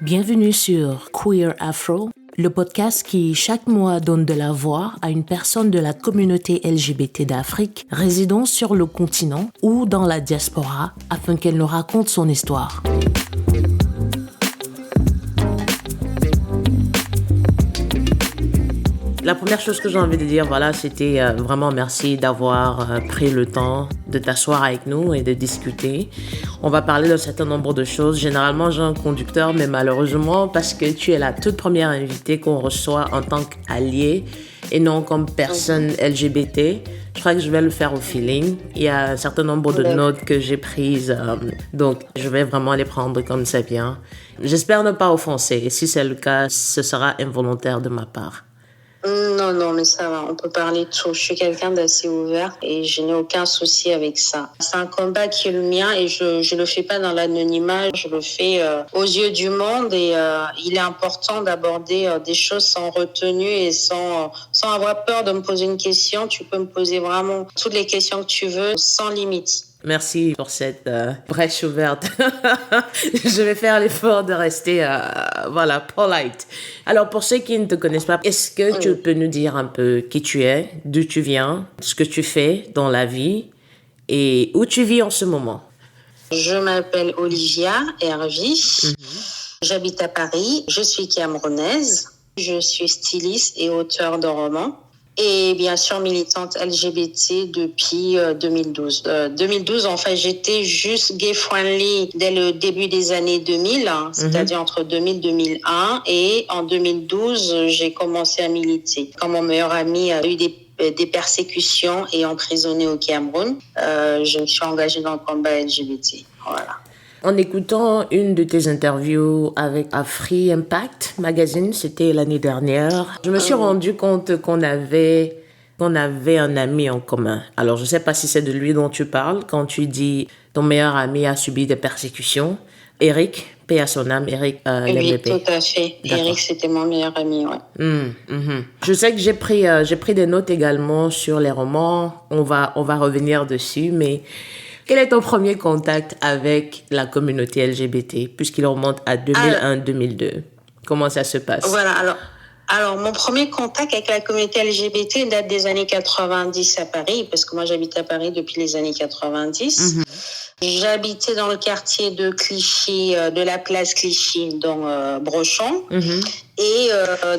Bienvenue sur Queer Afro, le podcast qui chaque mois donne de la voix à une personne de la communauté LGBT d'Afrique résidant sur le continent ou dans la diaspora afin qu'elle nous raconte son histoire. La première chose que j'ai envie de dire, c'était vraiment merci d'avoir pris le temps de t'asseoir avec nous et de discuter. On va parler d'un certain nombre de choses. Généralement, j'ai un conducteur, mais malheureusement, parce que tu es la toute première invitée qu'on reçoit en tant qu'allié et non comme personne LGBT, je crois que je vais le faire au feeling. Il y a un certain nombre de notes que j'ai prises, donc je vais vraiment les prendre comme ça vient. J'espère ne pas offenser, et si c'est le cas, ce sera involontaire de ma part. Non, mais ça va, on peut parler de tout. Je suis quelqu'un d'assez ouvert et je n'ai aucun souci avec ça. C'est un combat qui est le mien et je le fais pas dans l'anonymat, je le fais aux yeux du monde et il est important d'aborder des choses sans retenue et sans avoir peur de me poser une question. Tu peux me poser vraiment toutes les questions que tu veux sans limite. Merci pour cette brèche ouverte. Je vais faire l'effort de rester, polite. Alors, pour ceux qui ne te connaissent pas, est-ce que tu peux nous dire un peu qui tu es, d'où tu viens, ce que tu fais dans la vie et où tu vis en ce moment? Je m'appelle Olivia Hervy. J'habite à Paris. Je suis camerounaise. Je suis styliste et auteure de romans. Et bien sûr, militante LGBT depuis 2012. 2012, en fait, j'étais juste gay-friendly dès le début des années 2000, c'est-à-dire entre 2000 et 2001. Et en 2012, j'ai commencé à militer. Quand mon meilleur ami a eu des persécutions et emprisonné au Cameroun, je me suis engagée dans le combat LGBT. Voilà. En écoutant une de tes interviews avec Afri Impact Magazine, c'était l'année dernière, je me suis rendu compte qu'on avait un ami en commun. Alors, je ne sais pas si c'est de lui dont tu parles quand tu dis ton meilleur ami a subi des persécutions. Eric, paix à son âme, Eric Oui, tout à fait. D'accord. Eric, c'était mon meilleur ami, ouais. Je sais que j'ai pris des notes également sur les romans. On va revenir dessus, mais quel est ton premier contact avec la communauté LGBT, puisqu'il remonte à 2001-2002? Comment ça se passe? Voilà, alors, mon premier contact avec la communauté LGBT date des années 90 à Paris, parce que moi, j'habite à Paris depuis les années 90. J'habitais dans le quartier de Clichy, de la place Clichy, dans Brochon. Et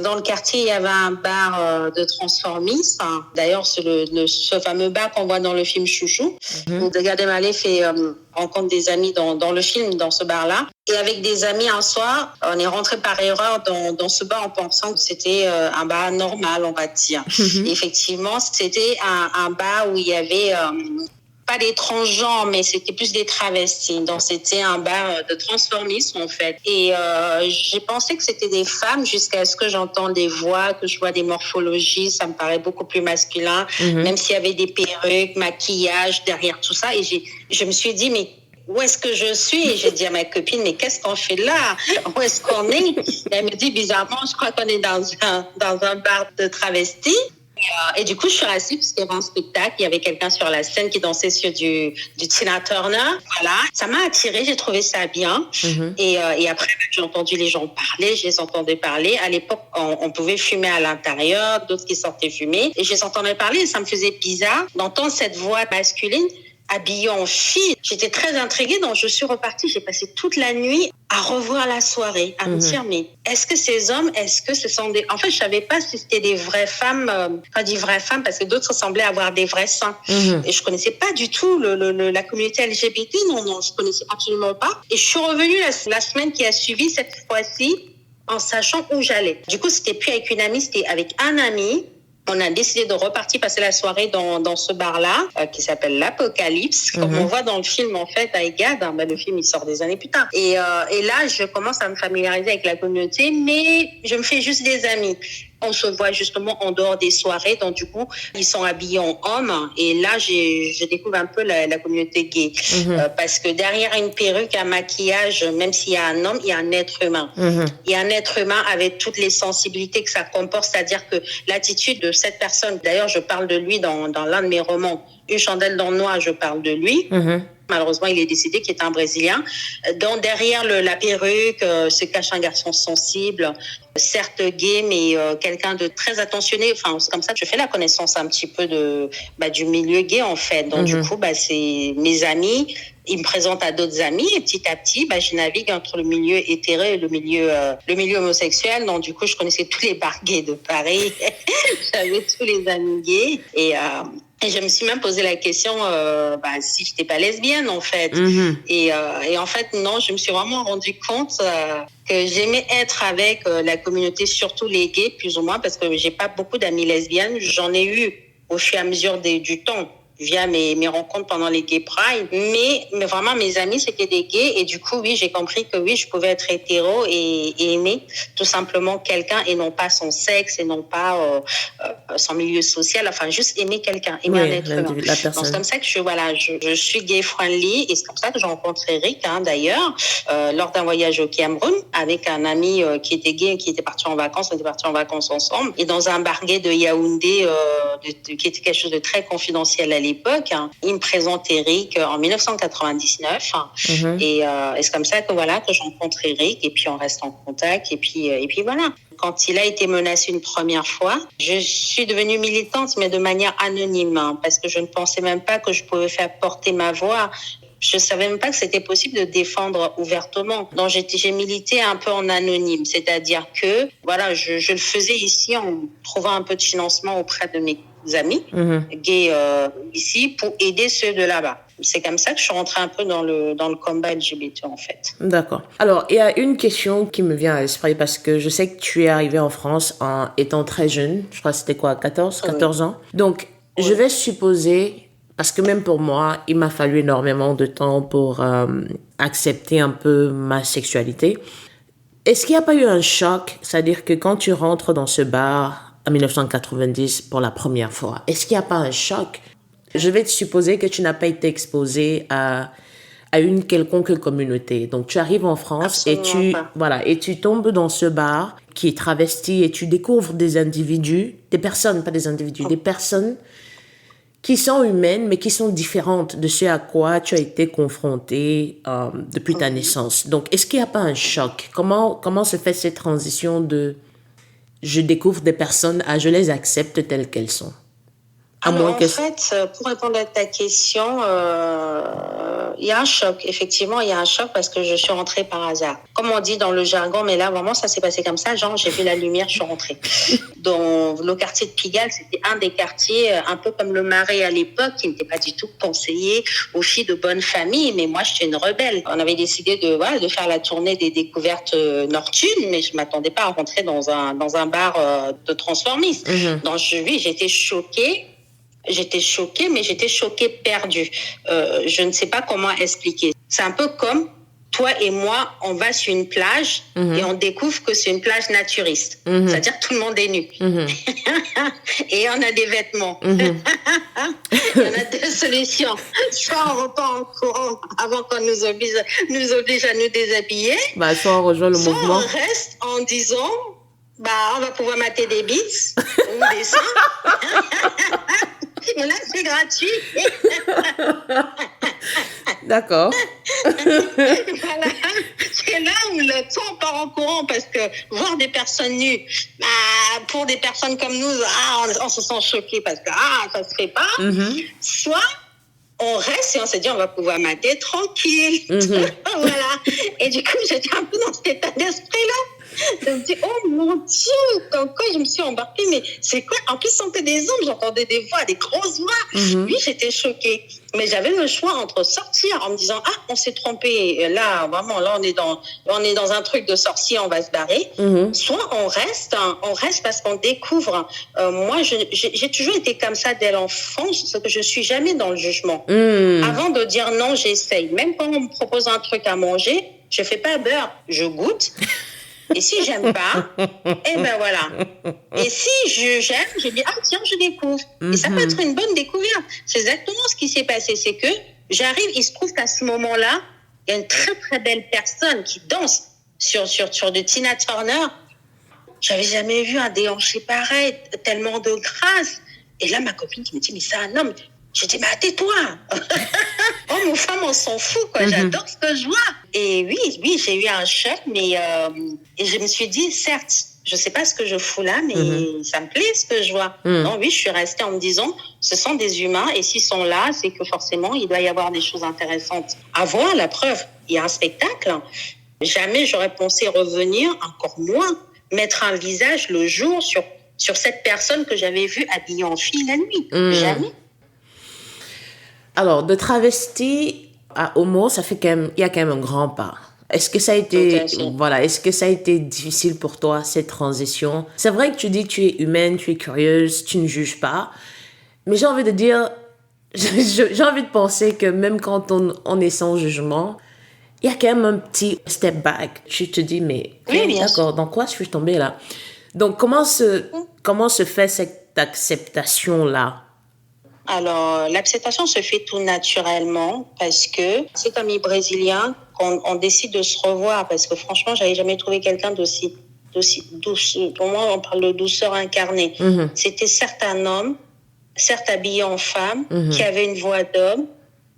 dans le quartier, il y avait un bar de transformistes. D'ailleurs, c'est ce fameux bar qu'on voit dans le film Chouchou. Où Gad Elmaleh rencontre des amis dans le film, dans ce bar-là. Et avec des amis, un soir, on est rentré par erreur dans ce bar en pensant que c'était un bar normal, on va dire. Et effectivement, c'était un bar où il y avait pas des transgenres, mais c'était plus des travestis. Donc, c'était un bar de transformisme, en fait. Et j'ai pensé que c'était des femmes jusqu'à ce que j'entende des voix, que je vois des morphologies. Ça me paraît beaucoup plus masculin, même s'il y avait des perruques, maquillage derrière tout ça. Et je me suis dit, mais où est-ce que je suis? Et j'ai dit à ma copine, mais qu'est-ce qu'on fait là? Où est-ce qu'on est? Et elle me dit, bizarrement, je crois qu'on est dans un bar de travestis. Et du coup, je suis assise parce qu'il y avait un spectacle. Il y avait quelqu'un sur la scène qui dansait sur du Tina Turner. Voilà. Ça m'a attirée. J'ai trouvé ça bien. Et après, j'ai entendu les gens parler. Je les entendais parler. À l'époque, on pouvait fumer à l'intérieur. D'autres qui sortaient fumer. Et je les entendais parler. Et ça me faisait bizarre d'entendre cette voix masculine habillée en fille. J'étais très intriguée, donc je suis repartie. J'ai passé toute la nuit à revoir la soirée, à me dire, mais est-ce que ces hommes, est-ce que ce sont des... En fait, je savais pas si c'était des vraies femmes, pas des vraies femmes, parce que d'autres semblaient avoir des vrais seins. Et je connaissais pas du tout la communauté LGBT, non, je connaissais absolument pas. Et je suis revenue la semaine qui a suivi, cette fois-ci, en sachant où j'allais. Du coup, c'était plus avec une amie, c'était avec un ami. On a décidé de repartir passer la soirée dans ce bar-là, qui s'appelle l'Apocalypse, comme on voit dans le film, en fait, avec Gad. Le film, il sort des années plus tard. Et là, je commence à me familiariser avec la communauté, mais je me fais juste des amis. On se voit justement en dehors des soirées, donc du coup, ils sont habillés en hommes. Et là, je découvre un peu la communauté gay. Parce que derrière une perruque, un maquillage, même s'il y a un homme, il y a un être humain. Il y a un être humain avec toutes les sensibilités que ça comporte, c'est-à-dire que l'attitude de cette personne, d'ailleurs, je parle de lui dans l'un de mes romans, Une chandelle dans le noir, je parle de lui. Malheureusement, il est décédé, qui est un Brésilien. Donc, derrière la perruque se cache un garçon sensible, certes gay, mais quelqu'un de très attentionné. Enfin, c'est comme ça que je fais la connaissance un petit peu du milieu gay, en fait. Donc, du coup, c'est mes amis. Ils me présentent à d'autres amis et petit à petit, je navigue entre le milieu hétéro et le milieu homosexuel. Donc, du coup, je connaissais tous les bars gays de Paris. J'avais tous les amis gays. Et je me suis même posé la question si je n'étais pas lesbienne, en fait. Et en fait, non, je me suis vraiment rendu compte que j'aimais être avec la communauté, surtout les gays, plus ou moins, parce que j'ai pas beaucoup d'amis lesbiennes. J'en ai eu au fur et à mesure du temps, via mes rencontres pendant les Gay Pride. Mais vraiment, mes amis, c'était des gays. Et du coup, oui, j'ai compris que oui, je pouvais être hétéro et aimer tout simplement quelqu'un et non pas son sexe et non pas son milieu social. Enfin, juste aimer quelqu'un, aimer un être humain. La personne. Donc, c'est comme ça que je suis gay friendly. Et c'est comme ça que j'ai rencontré Eric, d'ailleurs, lors d'un voyage au Cameroun avec un ami qui était gay, qui était parti en vacances. On était partis en vacances ensemble. Et dans un bar gay de Yaoundé, qui était quelque chose de très confidentiel à l'époque, il me présente Eric en 1999 et c'est comme ça que je rencontre Eric et puis on reste en contact et puis voilà. Quand il a été menacé une première fois, je suis devenue militante mais de manière anonyme parce que je ne pensais même pas que je pouvais faire porter ma voix. Je savais même pas que c'était possible de défendre ouvertement. Donc j'ai milité un peu en anonyme, c'est-à-dire que je le faisais ici en trouvant un peu de financement auprès de mes amis gays ici pour aider ceux de là-bas. C'est comme ça que je suis rentrée un peu dans le combat LGBT en fait. D'accord. Alors, il y a une question qui me vient à l'esprit parce que je sais que tu es arrivée en France en étant très jeune. Je crois que c'était quoi, 14 ans. Donc, je vais supposer, parce que même pour moi, il m'a fallu énormément de temps pour accepter un peu ma sexualité. Est-ce qu'il n'y a pas eu un choc? C'est-à-dire que quand tu rentres dans ce bar en 1990 pour la première fois, est-ce qu'il n'y a pas un choc? Je vais te supposer que tu n'as pas été exposé à une quelconque communauté. Donc, tu arrives en France et tu tombes dans ce bar qui est travesti et tu découvres des individus, des personnes, pas des individus, des personnes qui sont humaines, mais qui sont différentes de ce à quoi tu as été confronté depuis ta naissance. Donc, est-ce qu'il n'y a pas un choc? Comment se fait cette transition de je découvre des personnes à je les accepte telles qu'elles sont? En fait, pour répondre à ta question, il y a un choc. Effectivement, il y a un choc parce que je suis rentrée par hasard. Comme on dit dans le jargon, mais là, vraiment, ça s'est passé comme ça. Genre, j'ai vu la lumière, je suis rentrée. Dans le quartier de Pigalle, c'était un des quartiers, un peu comme le Marais à l'époque, qui n'était pas du tout conseillé aux filles de bonne famille. Mais moi, j'étais une rebelle. On avait décidé de faire la tournée des découvertes nocturnes, mais je m'attendais pas à rentrer dans un bar de transformistes. Donc, j'étais choquée. J'étais choquée, mais j'étais choquée perdue. Je ne sais pas comment expliquer. C'est un peu comme toi et moi, on va sur une plage et on découvre que c'est une plage naturiste. C'est-à-dire que tout le monde est nu. Et on a des vêtements. Il y en a deux solutions. Soit on repart en courant avant qu'on nous oblige à nous déshabiller. Soit on rejoint le mouvement. Soit on reste en disant, on va pouvoir mater des bites ou des seins. Et là, c'est gratuit. D'accord. Voilà. C'est là où soit on part en courant parce que voir des personnes nues, pour des personnes comme nous, on se sent choqué parce que ça se fait pas. Soit on reste et on se dit on va pouvoir mater tranquille. Voilà. Et du coup, j'étais un peu dans cet état d'esprit-là. Je me dis, oh mon Dieu, quand je me suis embarquée, mais c'est quoi? En plus, c'était des hommes, j'entendais des voix, des grosses voix. Oui, j'étais choquée. Mais j'avais le choix entre sortir en me disant, on s'est trompé. Là, vraiment, on est dans un truc de sorcier, on va se barrer. Soit on reste parce qu'on découvre. Moi, j'ai toujours été comme ça dès l'enfance, parce que je suis jamais dans le jugement. Avant de dire non, j'essaye. Même quand on me propose un truc à manger, je fais pas beurre, je goûte. Et si j'aime pas, voilà. Et si j'aime, je dis, tiens, je découvre. Et ça peut être une bonne découverte. C'est exactement ce qui s'est passé. C'est que j'arrive, il se trouve qu'à ce moment-là, il y a une très, très belle personne qui danse sur du Tina Turner. J'avais jamais vu un déhanché pareil, tellement de grâce. Et là, ma copine qui me dit, mais c'est un homme. Je dis, mais tais-toi. Oh, mon femme, on s'en fout, quoi. J'adore ce que je vois. Et oui, j'ai eu un choc, mais et je me suis dit, certes, je sais pas ce que je fous là, mais ça me plaît ce que je vois. Non, oui, je suis restée en me disant, ce sont des humains, et s'ils sont là, c'est que forcément, il doit y avoir des choses intéressantes à voir. La preuve, il y a un spectacle. Jamais j'aurais pensé revenir, encore moins mettre un visage le jour sur cette personne que j'avais vue habillée en fille la nuit. Jamais. Alors, de travesti à homo, ça fait quand même, il y a quand même un grand pas. Est-ce que ça a été, est-ce que ça a été difficile pour toi, cette transition? C'est vrai que tu dis que tu es humaine, tu es curieuse, tu ne juges pas. Mais j'ai envie de dire, j'ai envie de penser que même quand on est sans jugement, il y a quand même un petit step back. Tu te dis, mais d'accord, dans quoi je suis tombée là? Donc, comment se fait cette acceptation-là? Alors, l'acceptation se fait tout naturellement parce que c'est comme les Brésiliens qu'on décide de se revoir parce que franchement, j'avais jamais trouvé quelqu'un d'aussi douce. Pour moi, on parle de douceur incarnée. C'était certes un homme, certes habillé en femme, qui avait une voix d'homme,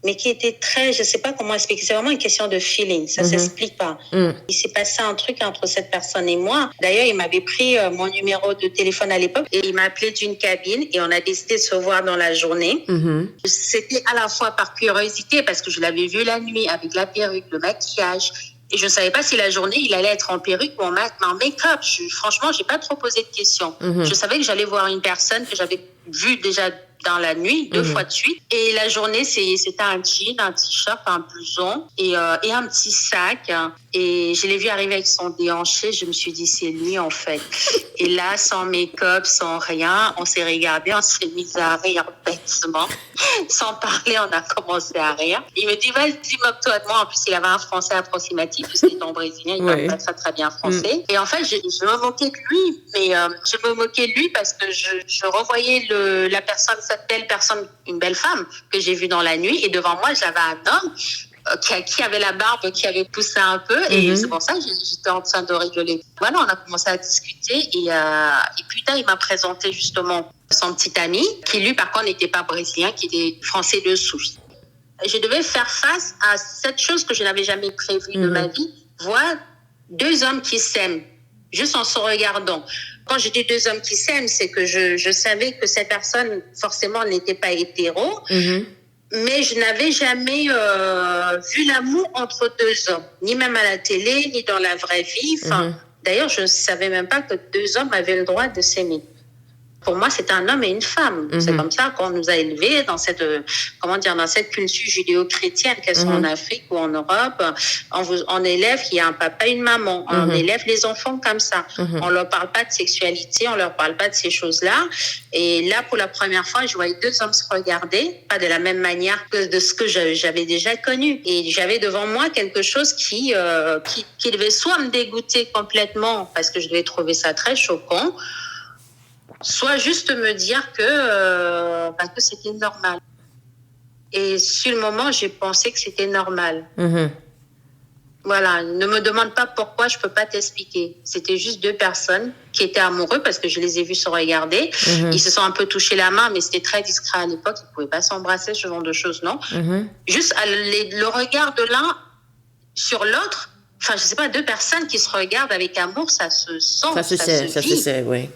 mais qui était très, je sais pas comment expliquer, c'est vraiment une question de feeling, ça s'explique pas. Il s'est passé un truc entre cette personne et moi. D'ailleurs, il m'avait pris mon numéro de téléphone à l'époque et il m'a appelé d'une cabine et on a décidé de se voir dans la journée. C'était à la fois par curiosité parce que je l'avais vu la nuit avec la perruque, le maquillage. Et je ne savais pas si la journée, il allait être en perruque ou en make-up. Franchement, j'ai pas trop posé de questions. Je savais que j'allais voir une personne que j'avais vue déjà dans la nuit, 2 fois de suite. Et la journée, c'était un jean, un t-shirt, un blouson et un petit sac. Et je l'ai vu arriver avec son déhanché. Je me suis dit, c'est lui, en fait. Et là, sans make-up, sans rien, on s'est regardé, on s'est mis à rire bêtement. Sans parler, on a commencé à rire. Il me dit, vas-y, moque-toi de moi. En plus, il avait un français approximatif, parce qu'il est en brésilien, il parle pas très, très bien français. Et en fait, je me moquais de lui, mais je me moquais de lui parce que je revoyais la personne, cette belle personne, une belle femme que j'ai vue dans la nuit. Et devant moi, j'avais un homme qui avait la barbe qui avait poussé un peu. Et c'est pour ça que j'étais en train de rigoler. Voilà, on a commencé à discuter. Et plus tard, il m'a présenté justement son petit ami, qui lui, par contre, n'était pas brésilien, qui était français de souche. Je devais faire face à cette chose que je n'avais jamais prévue de ma vie, voir 2 hommes qui s'aiment, juste en se regardant. Quand je dis 2 hommes qui s'aiment, c'est que je savais que cette personne, forcément, n'était pas hétéro, mais je n'avais jamais vu l'amour entre 2 hommes, ni même à la télé, ni dans la vraie vie. D'ailleurs, je ne savais même pas que 2 hommes avaient le droit de s'aimer. Pour moi, c'est un homme et une femme. C'est comme ça qu'on nous a élevés dans cette culture judéo-chrétienne, qu'elle soit en Afrique ou en Europe. On élève qu'il y a un papa et une maman. On élève les enfants comme ça. On leur parle pas de sexualité, on leur parle pas de ces choses-là. Et là, pour la première fois, je voyais 2 hommes se regarder, pas de la même manière que de ce que j'avais déjà connu. Et j'avais devant moi quelque chose qui devait soit me dégoûter complètement parce que je devais trouver ça très choquant, soit juste me dire que c'était normal. Et sur le moment, j'ai pensé que c'était normal. Voilà, ne me demande pas pourquoi, je peux pas t'expliquer. C'était juste 2 personnes qui étaient amoureux parce que je les ai vus se regarder. Ils se sont un peu touchés la main, mais c'était très discret à l'époque. Ils pouvaient pas s'embrasser, ce genre de choses, non. Juste le regard de l'un sur l'autre. Enfin, je sais pas, 2 personnes qui se regardent avec amour, ça se sent, ça se sait, oui.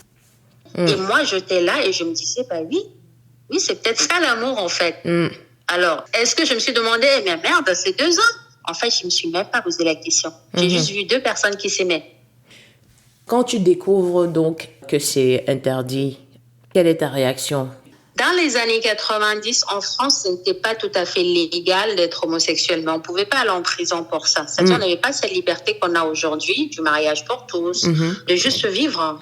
Et moi, j'étais là et je me disais, oui, c'est peut-être ça l'amour, en fait. Alors, est-ce que je me suis demandé, mais merde, c'est 2 hommes? En fait, je me suis même pas posé la question. J'ai juste vu 2 personnes qui s'aimaient. Quand tu découvres donc que c'est interdit, quelle est ta réaction? Dans les années 90, en France, ce n'était pas tout à fait légal d'être homosexuel, mais on ne pouvait pas aller en prison pour ça. C'est-à-dire qu'on n'avait pas cette liberté qu'on a aujourd'hui, du mariage pour tous, de juste vivre.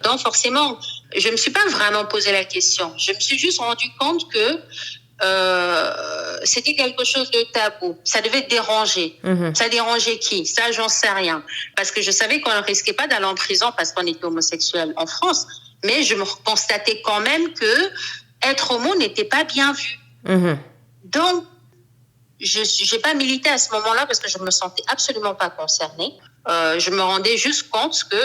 Donc forcément, je ne me suis pas vraiment posé la question. Je me suis juste rendu compte que c'était quelque chose de tabou. Ça devait déranger. Ça dérangeait qui? Ça, j'en sais rien. Parce que je savais qu'on ne risquait pas d'aller en prison parce qu'on était homosexuel en France. Mais je me constatais quand même que être homo n'était pas bien vu. Donc, je n'ai pas milité à ce moment-là parce que je ne me sentais absolument pas concernée. Je me rendais juste compte que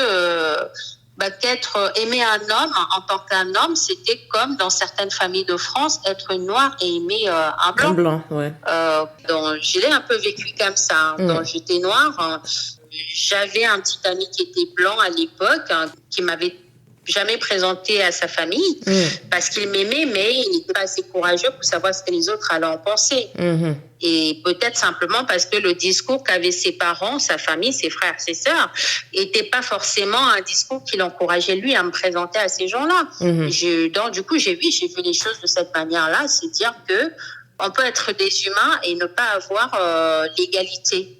qu'être aimer un homme en tant qu'un homme, c'était comme dans certaines familles de France, être noir et aimer un blanc. Un blanc, ouais. Donc, je l'ai un peu vécu comme ça. Donc, j'étais noire. J'avais un petit ami qui était blanc à l'époque, qui m'avait jamais présenté à sa famille parce qu'il m'aimait, mais il n'était pas assez courageux pour savoir ce que les autres allaient en penser. Et peut-être simplement parce que le discours qu'avaient ses parents, sa famille, ses frères, ses sœurs, n'était pas forcément un discours qui l'encourageait lui à me présenter à ces gens-là. Donc, du coup, j'ai vu les choses de cette manière-là, c'est dire que on peut être des humains et ne pas avoir l'égalité.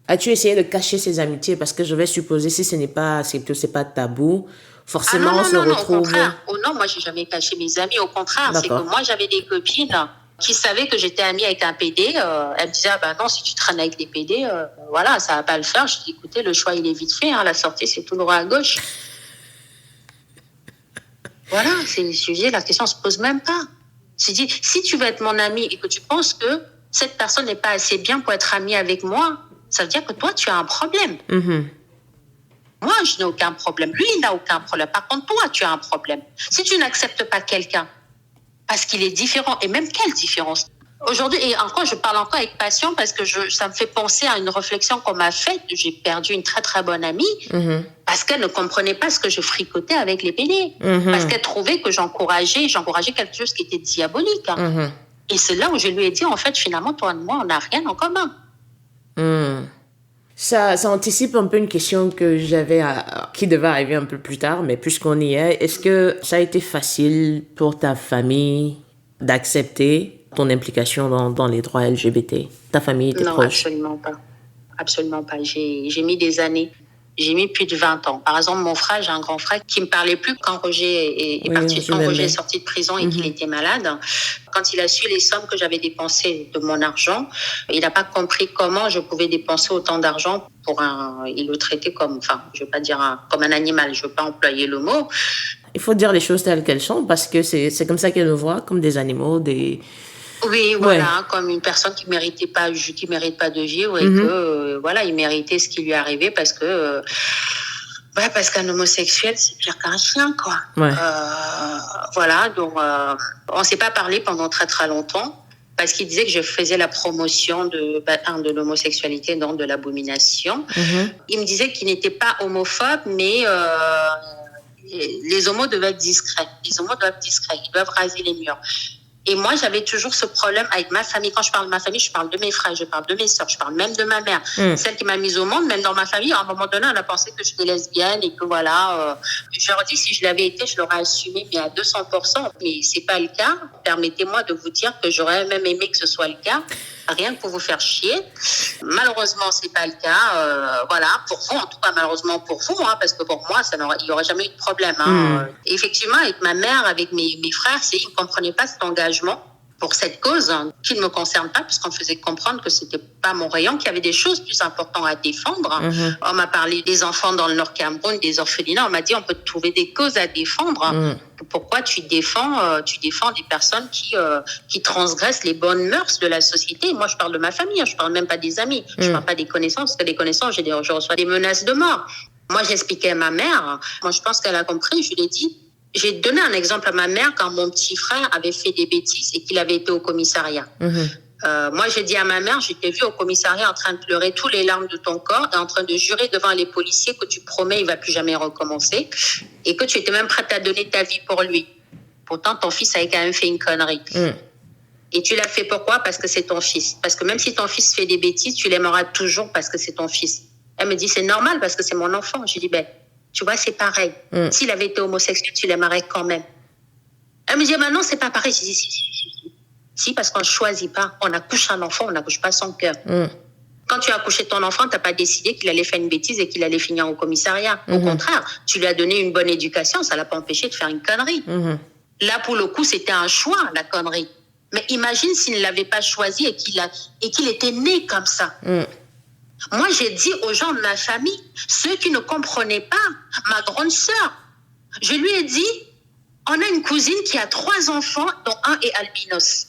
As-tu essayé de cacher ces amitiés? Parce que je vais supposer, si ce n'est pas accepté, c'est pas tabou, forcément on se retrouve... au contraire. Non, moi, j'ai jamais caché mes amis. Au contraire, c'est que moi, j'avais des copines qui savaient que j'étais amie avec un PD. Elles me disaient, non, si tu traînes avec des PD, voilà, ça va pas le faire. Je dis, écoutez, le choix, il est vite fait. La sortie, c'est tout droit à gauche. Voilà, c'est le sujet. La question se pose même pas. Je dis, si tu veux être mon ami et que tu penses que cette personne n'est pas assez bien pour être amie avec moi, ça veut dire que toi, tu as un problème. Moi, je n'ai aucun problème. Lui, il n'a aucun problème. Par contre, toi, tu as un problème. Si tu n'acceptes pas quelqu'un parce qu'il est différent, et même quelle différence? Aujourd'hui, et encore, je parle encore avec passion parce que ça me fait penser à une réflexion qu'on m'a faite. J'ai perdu une très, très bonne amie parce qu'elle ne comprenait pas ce que je fricotais avec les PD. Parce qu'elle trouvait que j'encourageais quelque chose qui était diabolique. Et c'est là où je lui ai dit, en fait, finalement, toi et moi, on n'a rien en commun. Ça anticipe un peu une question que j'avais qui devait arriver un peu plus tard, mais puisqu'on y est, est-ce que ça a été facile pour ta famille d'accepter ton implication dans les droits LGBT? Ta famille était proche? Non, absolument pas. Absolument pas. J'ai mis des années. J'ai mis plus de 20 ans. Par exemple, mon frère, j'ai un grand frère qui me parlait plus quand Roger est parti, quand Roger est sorti de prison et qu'il était malade. Quand il a su les sommes que j'avais dépensées de mon argent, il n'a pas compris comment je pouvais dépenser autant d'argent il le traitait comme, je veux pas dire comme un animal, je veux pas employer le mot. Il faut dire les choses telles qu'elles sont parce que c'est comme ça qu'elle nous voit, comme des animaux, Oui, voilà, comme une personne qui mérite pas de vivre et que il méritait ce qui lui arrivait parce qu'un homosexuel c'est pire qu'un chien, quoi. Voilà, donc on s'est pas parlé pendant très très longtemps parce qu'il disait que je faisais la promotion de l'homosexualité, donc de l'abomination. Il me disait qu'il n'était pas homophobe, mais les homos devaient être discrets. Les homos doivent être discrets, ils doivent raser les murs. Et moi, j'avais toujours ce problème avec ma famille. Quand je parle de ma famille, je parle de mes frères, je parle de mes sœurs, je parle même de ma mère. Celle qui m'a mise au monde, même dans ma famille, à un moment donné, on a pensé que j'étais lesbienne et que voilà. Je leur dis, si je l'avais été, je l'aurais assumé, mais à 200%. Mais c'est pas le cas. Permettez-moi de vous dire que j'aurais même aimé que ce soit le cas. Rien que pour vous faire chier. Malheureusement, c'est pas le cas. Voilà, pour vous, en tout cas, malheureusement pour vous, parce que pour moi, il y aurait jamais eu de problème. Effectivement, avec ma mère, avec mes frères, ils ne comprenaient pas cet engagement pour cette cause qui ne me concerne pas, puisqu'on faisait comprendre que c'était pas mon rayon, qu'il y avait des choses plus importantes à défendre. On m'a parlé des enfants dans le Nord Cameroun, des orphelinats. On m'a dit, on peut trouver des causes à défendre. Pourquoi tu défends des personnes qui transgressent les bonnes mœurs de la société? Moi, je parle de ma famille, je parle même pas des amis, je parle pas des connaissances, parce que les connaissances, je reçois des menaces de mort. Moi, j'expliquais à ma mère, moi, je pense qu'elle a compris, je lui ai dit, j'ai donné un exemple à ma mère quand mon petit frère avait fait des bêtises et qu'il avait été au commissariat. Moi, j'ai dit à ma mère, je t'ai vu au commissariat en train de pleurer tous les larmes de ton corps et en train de jurer devant les policiers que tu promets il va plus jamais recommencer et que tu étais même prête à donner ta vie pour lui. Pourtant, ton fils avait quand même fait une connerie. Et tu l'as fait pourquoi? Parce que c'est ton fils. Parce que même si ton fils fait des bêtises, tu l'aimeras toujours parce que c'est ton fils. Elle me dit, c'est normal parce que c'est mon enfant. Je dis, tu vois, c'est pareil. S'il avait été homosexuel, tu l'aimerais quand même. Elle me dit, non, c'est pas pareil. Je dis, si, parce qu'on ne choisit pas. On accouche un enfant, on n'accouche pas son cœur. Quand tu as accouché ton enfant, tu n'as pas décidé qu'il allait faire une bêtise et qu'il allait finir au commissariat. Au contraire, tu lui as donné une bonne éducation, ça ne l'a pas empêché de faire une connerie. Là, pour le coup, c'était un choix, la connerie. Mais imagine s'il ne l'avait pas choisi et qu'il était né comme ça. Moi, j'ai dit aux gens de ma famille, ceux qui ne comprenaient pas, ma grande sœur, je lui ai dit, on a une cousine qui a 3 enfants, dont un est albinos.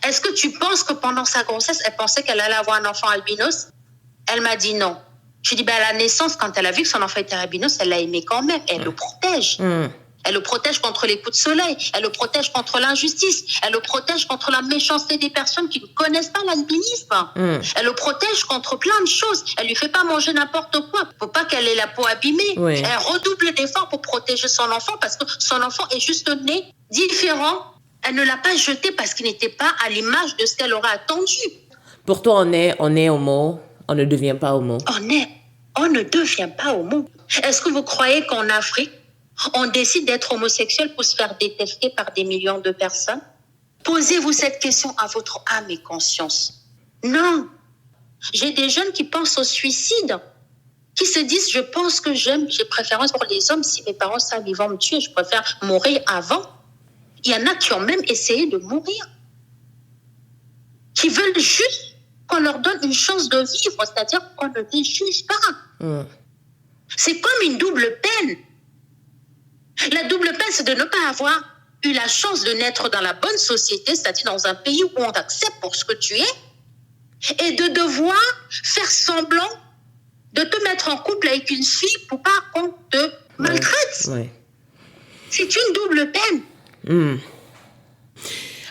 Est-ce que tu penses que pendant sa grossesse, elle pensait qu'elle allait avoir un enfant albinos? Elle m'a dit non. Je dis, à la naissance, quand elle a vu que son enfant était albinos, elle l'a aimé quand même. Elle le protège. Elle le protège contre les coups de soleil. Elle le protège contre l'injustice. Elle le protège contre la méchanceté des personnes qui ne connaissent pas l'albinisme. Elle le protège contre plein de choses. Elle lui fait pas manger n'importe quoi. Faut pas qu'elle ait la peau abîmée. Oui. Elle redouble d'efforts pour protéger son enfant parce que son enfant est juste né différent. Elle ne l'a pas jeté parce qu'il n'était pas à l'image de ce qu'elle aurait attendu. Pour toi, on est homo, on ne devient pas homo. On ne devient pas homo. Est-ce que vous croyez qu'en Afrique, on décide d'être homosexuel pour se faire détester par des millions de personnes? Posez-vous cette question à votre âme et conscience. Non. J'ai des jeunes qui pensent au suicide, qui se disent, je pense que j'ai préférence pour les hommes. Si mes parents savent, ils vont me tuer, je préfère mourir avant. Il y en a qui ont même essayé de mourir, qui veulent juste qu'on leur donne une chance de vivre, c'est-à-dire qu'on ne les juge pas. C'est comme une double peine. La double peine, c'est de ne pas avoir eu la chance de naître dans la bonne société, c'est-à-dire dans un pays où on t'accepte pour ce que tu es, et de devoir faire semblant de te mettre en couple avec une fille pour pas qu'on te maltraite. C'est une double peine.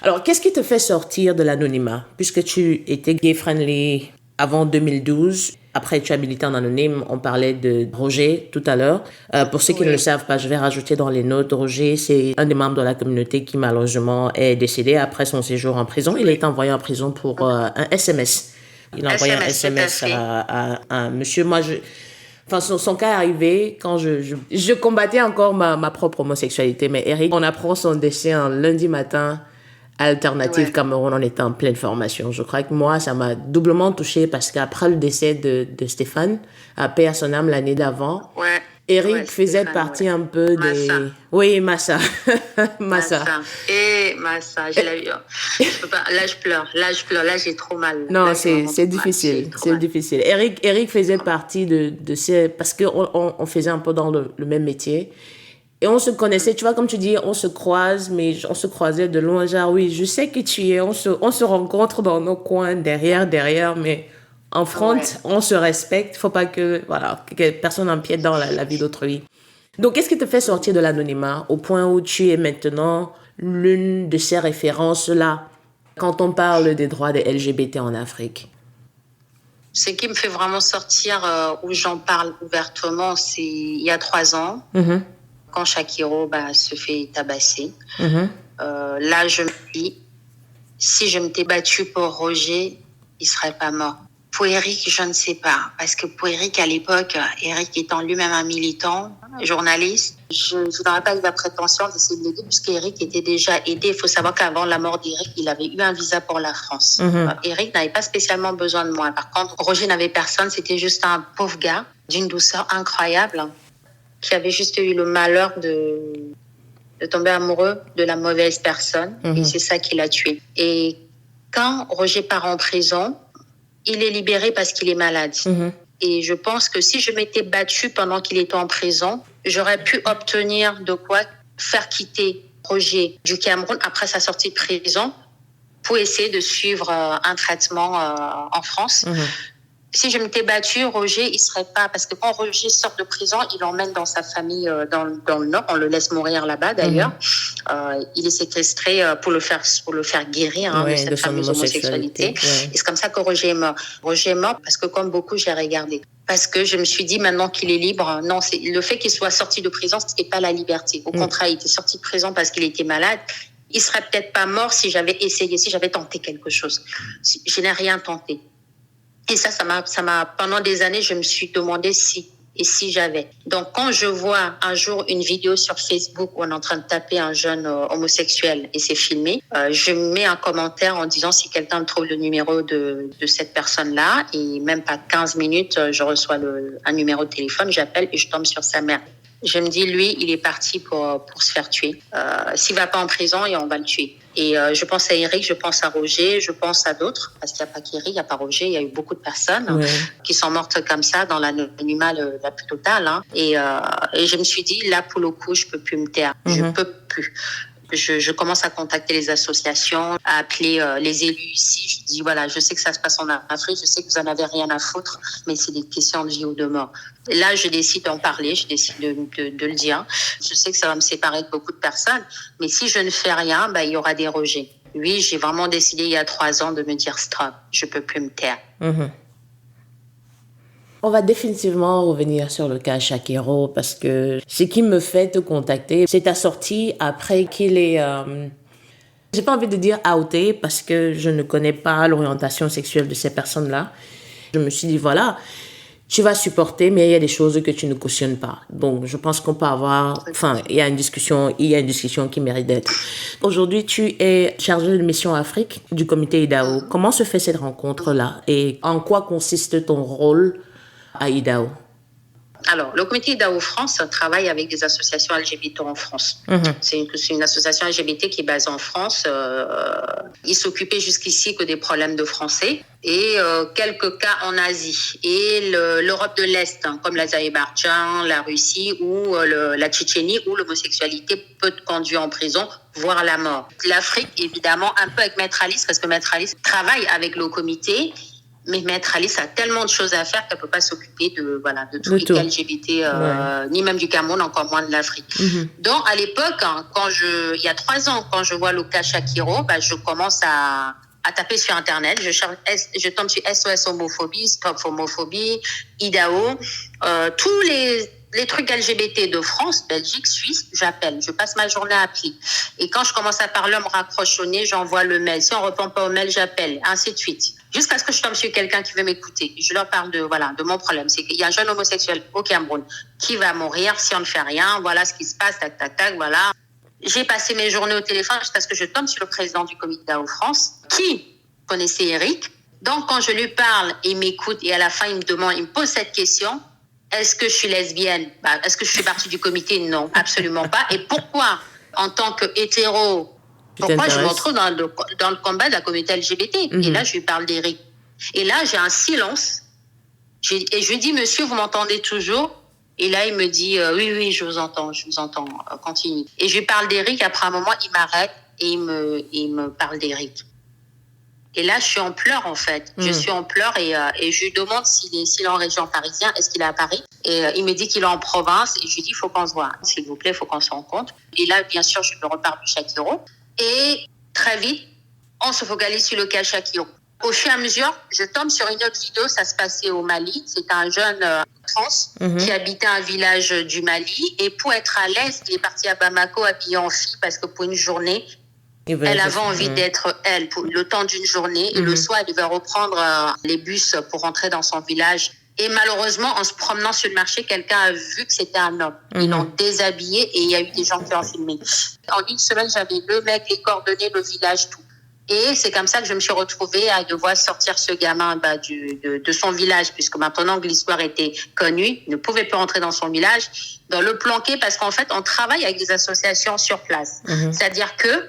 Alors, qu'est-ce qui te fait sortir de l'anonymat? Puisque tu étais gay-friendly avant 2012, après tu as milité en anonyme, on parlait de Roger tout à l'heure. Pour ceux qui ne le savent pas, je vais rajouter dans les notes, Roger, c'est un des membres de la communauté qui malheureusement est décédé après son séjour en prison. Il a été envoyé en prison pour un SMS. Il a envoyé un SMS à un monsieur. Moi, son cas est arrivé quand je combattais encore ma propre homosexualité. Mais Eric, on apprend son décès un lundi matin. Alternative Cameroun, on était en pleine formation. Je crois que moi, ça m'a doublement touchée parce qu'après le décès de Stéphane, à paix à son âme l'année d'avant, Eric faisait partie un peu des... Oui, Massa. Massa. Et Massa, je l'ai eu. Là, je pleure. Là, j'ai trop mal. Non, là, c'est difficile. C'est difficile. Eric faisait partie de ces... Parce qu'on faisait un peu dans le même métier. Et on se connaissait, tu vois, comme tu dis, on se croise, mais on se croisait de loin, genre, oui, je sais qui tu es, on se rencontre dans nos coins, derrière, mais en front, on se respecte, faut pas que personne empiète dans la vie d'autrui. Donc, qu'est-ce qui te fait sortir de l'anonymat au point où tu es maintenant l'une de ces références-là quand on parle des droits des LGBT en Afrique? Ce qui me fait vraiment sortir, où j'en parle ouvertement, c'est il y a 3 ans. Quand Shakiro se fait tabasser. Là, je me dis, si je m'étais battue pour Roger, il ne serait pas mort. Pour Eric, je ne sais pas. Parce que pour Eric, à l'époque, Eric étant lui-même un militant, journaliste, je n'aurais pas eu la prétention d'essayer de l'aider puisqu'Eric était déjà aidé. Il faut savoir qu'avant la mort d'Eric, il avait eu un visa pour la France. Eric n'avait pas spécialement besoin de moi. Par contre, Roger n'avait personne. C'était juste un pauvre gars d'une douceur incroyable, qui avait juste eu le malheur de tomber amoureux de la mauvaise personne. Et c'est ça qui l'a tué. Et quand Roger part en prison, il est libéré parce qu'il est malade. Et je pense que si je m'étais battue pendant qu'il était en prison, j'aurais pu obtenir de quoi faire quitter Roger du Cameroun après sa sortie de prison pour essayer de suivre un traitement en France. Si je m'étais battue, Roger, il serait pas... Parce que quand Roger sort de prison, il l'emmène dans sa famille dans le Nord. On le laisse mourir là-bas, d'ailleurs. Il est séquestré pour le faire guérir de cette fameuse homosexualité. Et c'est comme ça que Roger est mort. Roger est mort parce que, comme beaucoup, j'ai regardé. Parce que je me suis dit, maintenant qu'il est libre, non, c'est le fait qu'il soit sorti de prison, ce n'est pas la liberté. Au contraire, il était sorti de prison parce qu'il était malade. Il serait peut-être pas mort si j'avais essayé, si j'avais tenté quelque chose. Je n'ai rien tenté. Et ça m'a, pendant des années, je me suis demandé si j'avais. Donc, quand je vois un jour une vidéo sur Facebook où on est en train de taper un jeune homosexuel et c'est filmé, je mets un commentaire en disant si quelqu'un me trouve le numéro de cette personne-là, et même pas 15 minutes, je reçois un numéro de téléphone, j'appelle et je tombe sur sa mère. Je me dis, lui, il est parti pour se faire tuer. S'il va pas en prison, et on va le tuer. Et je pense à Eric, je pense à Roger, je pense à d'autres, parce qu'il n'y a pas qu'Eric, il n'y a pas Roger, il y a eu beaucoup de personnes qui sont mortes comme ça, dans l'anonymat la plus totale. Et je me suis dit, là, pour le coup, je peux plus me taire. Je peux plus. Je commence à contacter les associations, à appeler les élus ici. Je dis, voilà, je sais que ça se passe en Afrique, je sais que vous n'en avez rien à foutre, mais c'est des questions de vie ou de mort. Et là, je décide d'en parler, je décide de le dire. Je sais que ça va me séparer de beaucoup de personnes, mais si je ne fais rien, il y aura des rejets. Oui, j'ai vraiment décidé il y a 3 ans de me dire stop, je peux plus me taire. On va définitivement revenir sur le cas Shakiro parce que ce qui me fait te contacter, c'est ta sortie après qu'il est... j'ai pas envie de dire outé parce que je ne connais pas l'orientation sexuelle de ces personnes-là. Je me suis dit, voilà, tu vas supporter, mais il y a des choses que tu ne cautionnes pas. Donc, je pense qu'on peut avoir... Enfin, il y a une discussion qui mérite d'être. Aujourd'hui, tu es chargée de mission Afrique du comité IDAO. Comment se fait cette rencontre-là et en quoi consiste ton rôle à IDAO? Alors, le comité IDAO France travaille avec des associations LGBT en France. C'est une association LGBT qui est basée en France. Ils s'occupaient jusqu'ici que des problèmes de français et quelques cas en Asie. Et l'Europe de l'Est, comme l'Azerbaïdjan, la Russie ou la Tchétchénie, où l'homosexualité peut te conduire en prison, voire à la mort. L'Afrique, évidemment, un peu avec Maître Alice, parce que Maître Alice travaille avec le comité. Mais Maître Alice a tellement de choses à faire qu'elle ne peut pas s'occuper de tous les cas LGBT, ni même du Cameroun, encore moins de l'Afrique. Donc, à l'époque, il y a 3 ans, quand je vois le cas Shakiro, je commence à taper sur Internet. Je tombe sur SOS homophobie, Stop homophobie, IDAO, tous les trucs LGBT de France, Belgique, Suisse, j'appelle. Je passe ma journée à appeler. Et quand je commence à parler, on me raccroche au nez, j'envoie le mail. Si on ne répond pas au mail, j'appelle, ainsi de suite. Jusqu'à ce que je tombe sur quelqu'un qui veut m'écouter. Je leur parle de mon problème. C'est qu'il y a un jeune homosexuel au Cameroun qui va mourir si on ne fait rien. Voilà ce qui se passe, tac, tac, tac, voilà. J'ai passé mes journées au téléphone jusqu'à ce que je tombe sur le président du comité IDAO France, qui connaissait Eric. Donc, quand je lui parle, il m'écoute et à la fin, il me pose cette question. Est-ce que je suis lesbienne? Est-ce que je fais partie du comité? Non, absolument pas. Et pourquoi, en tant que hétéro, pourquoi je me retrouve dans le combat de la communauté LGBT? Et là, je lui parle d'Eric. Et là, j'ai un silence. Et je lui dis, monsieur, vous m'entendez toujours? Et là, il me dit, oui, je vous entends, continue. Et je lui parle d'Eric. Après un moment, il m'arrête et il me parle d'Eric. Et là, je suis en pleurs, en fait. Je suis en pleurs et je lui demande s'il est en région parisienne, est-ce qu'il est à Paris? Et il me dit qu'il est en province. Et je lui dis, il faut qu'on se voit. S'il vous plaît, il faut qu'on se rencontre. Et là, bien sûr, je me reparle du Shakiro. Et très vite, on se focalise sur le cas Shakiro. Au fur et à mesure, je tombe sur une autre vidéo, ça se passait au Mali. C'était un jeune trans qui habitait un village du Mali. Et pour être à l'aise, il est parti à Bamako habillé en fille parce que pour une journée, elle avait envie d'être elle pour le temps d'une journée. Et le soir, elle devait reprendre les bus pour rentrer dans son village. Et malheureusement, en se promenant sur le marché, quelqu'un a vu que c'était un homme. Ils l'ont déshabillé et il y a eu des gens qui ont filmé. En une semaine, j'avais le mec, les coordonnées, le village, tout. Et c'est comme ça que je me suis retrouvée à devoir sortir ce gamin de son village, puisque maintenant que l'histoire était connue, il ne pouvait pas rentrer dans son village, dans le planquer, parce qu'en fait, on travaille avec des associations sur place. C'est-à-dire que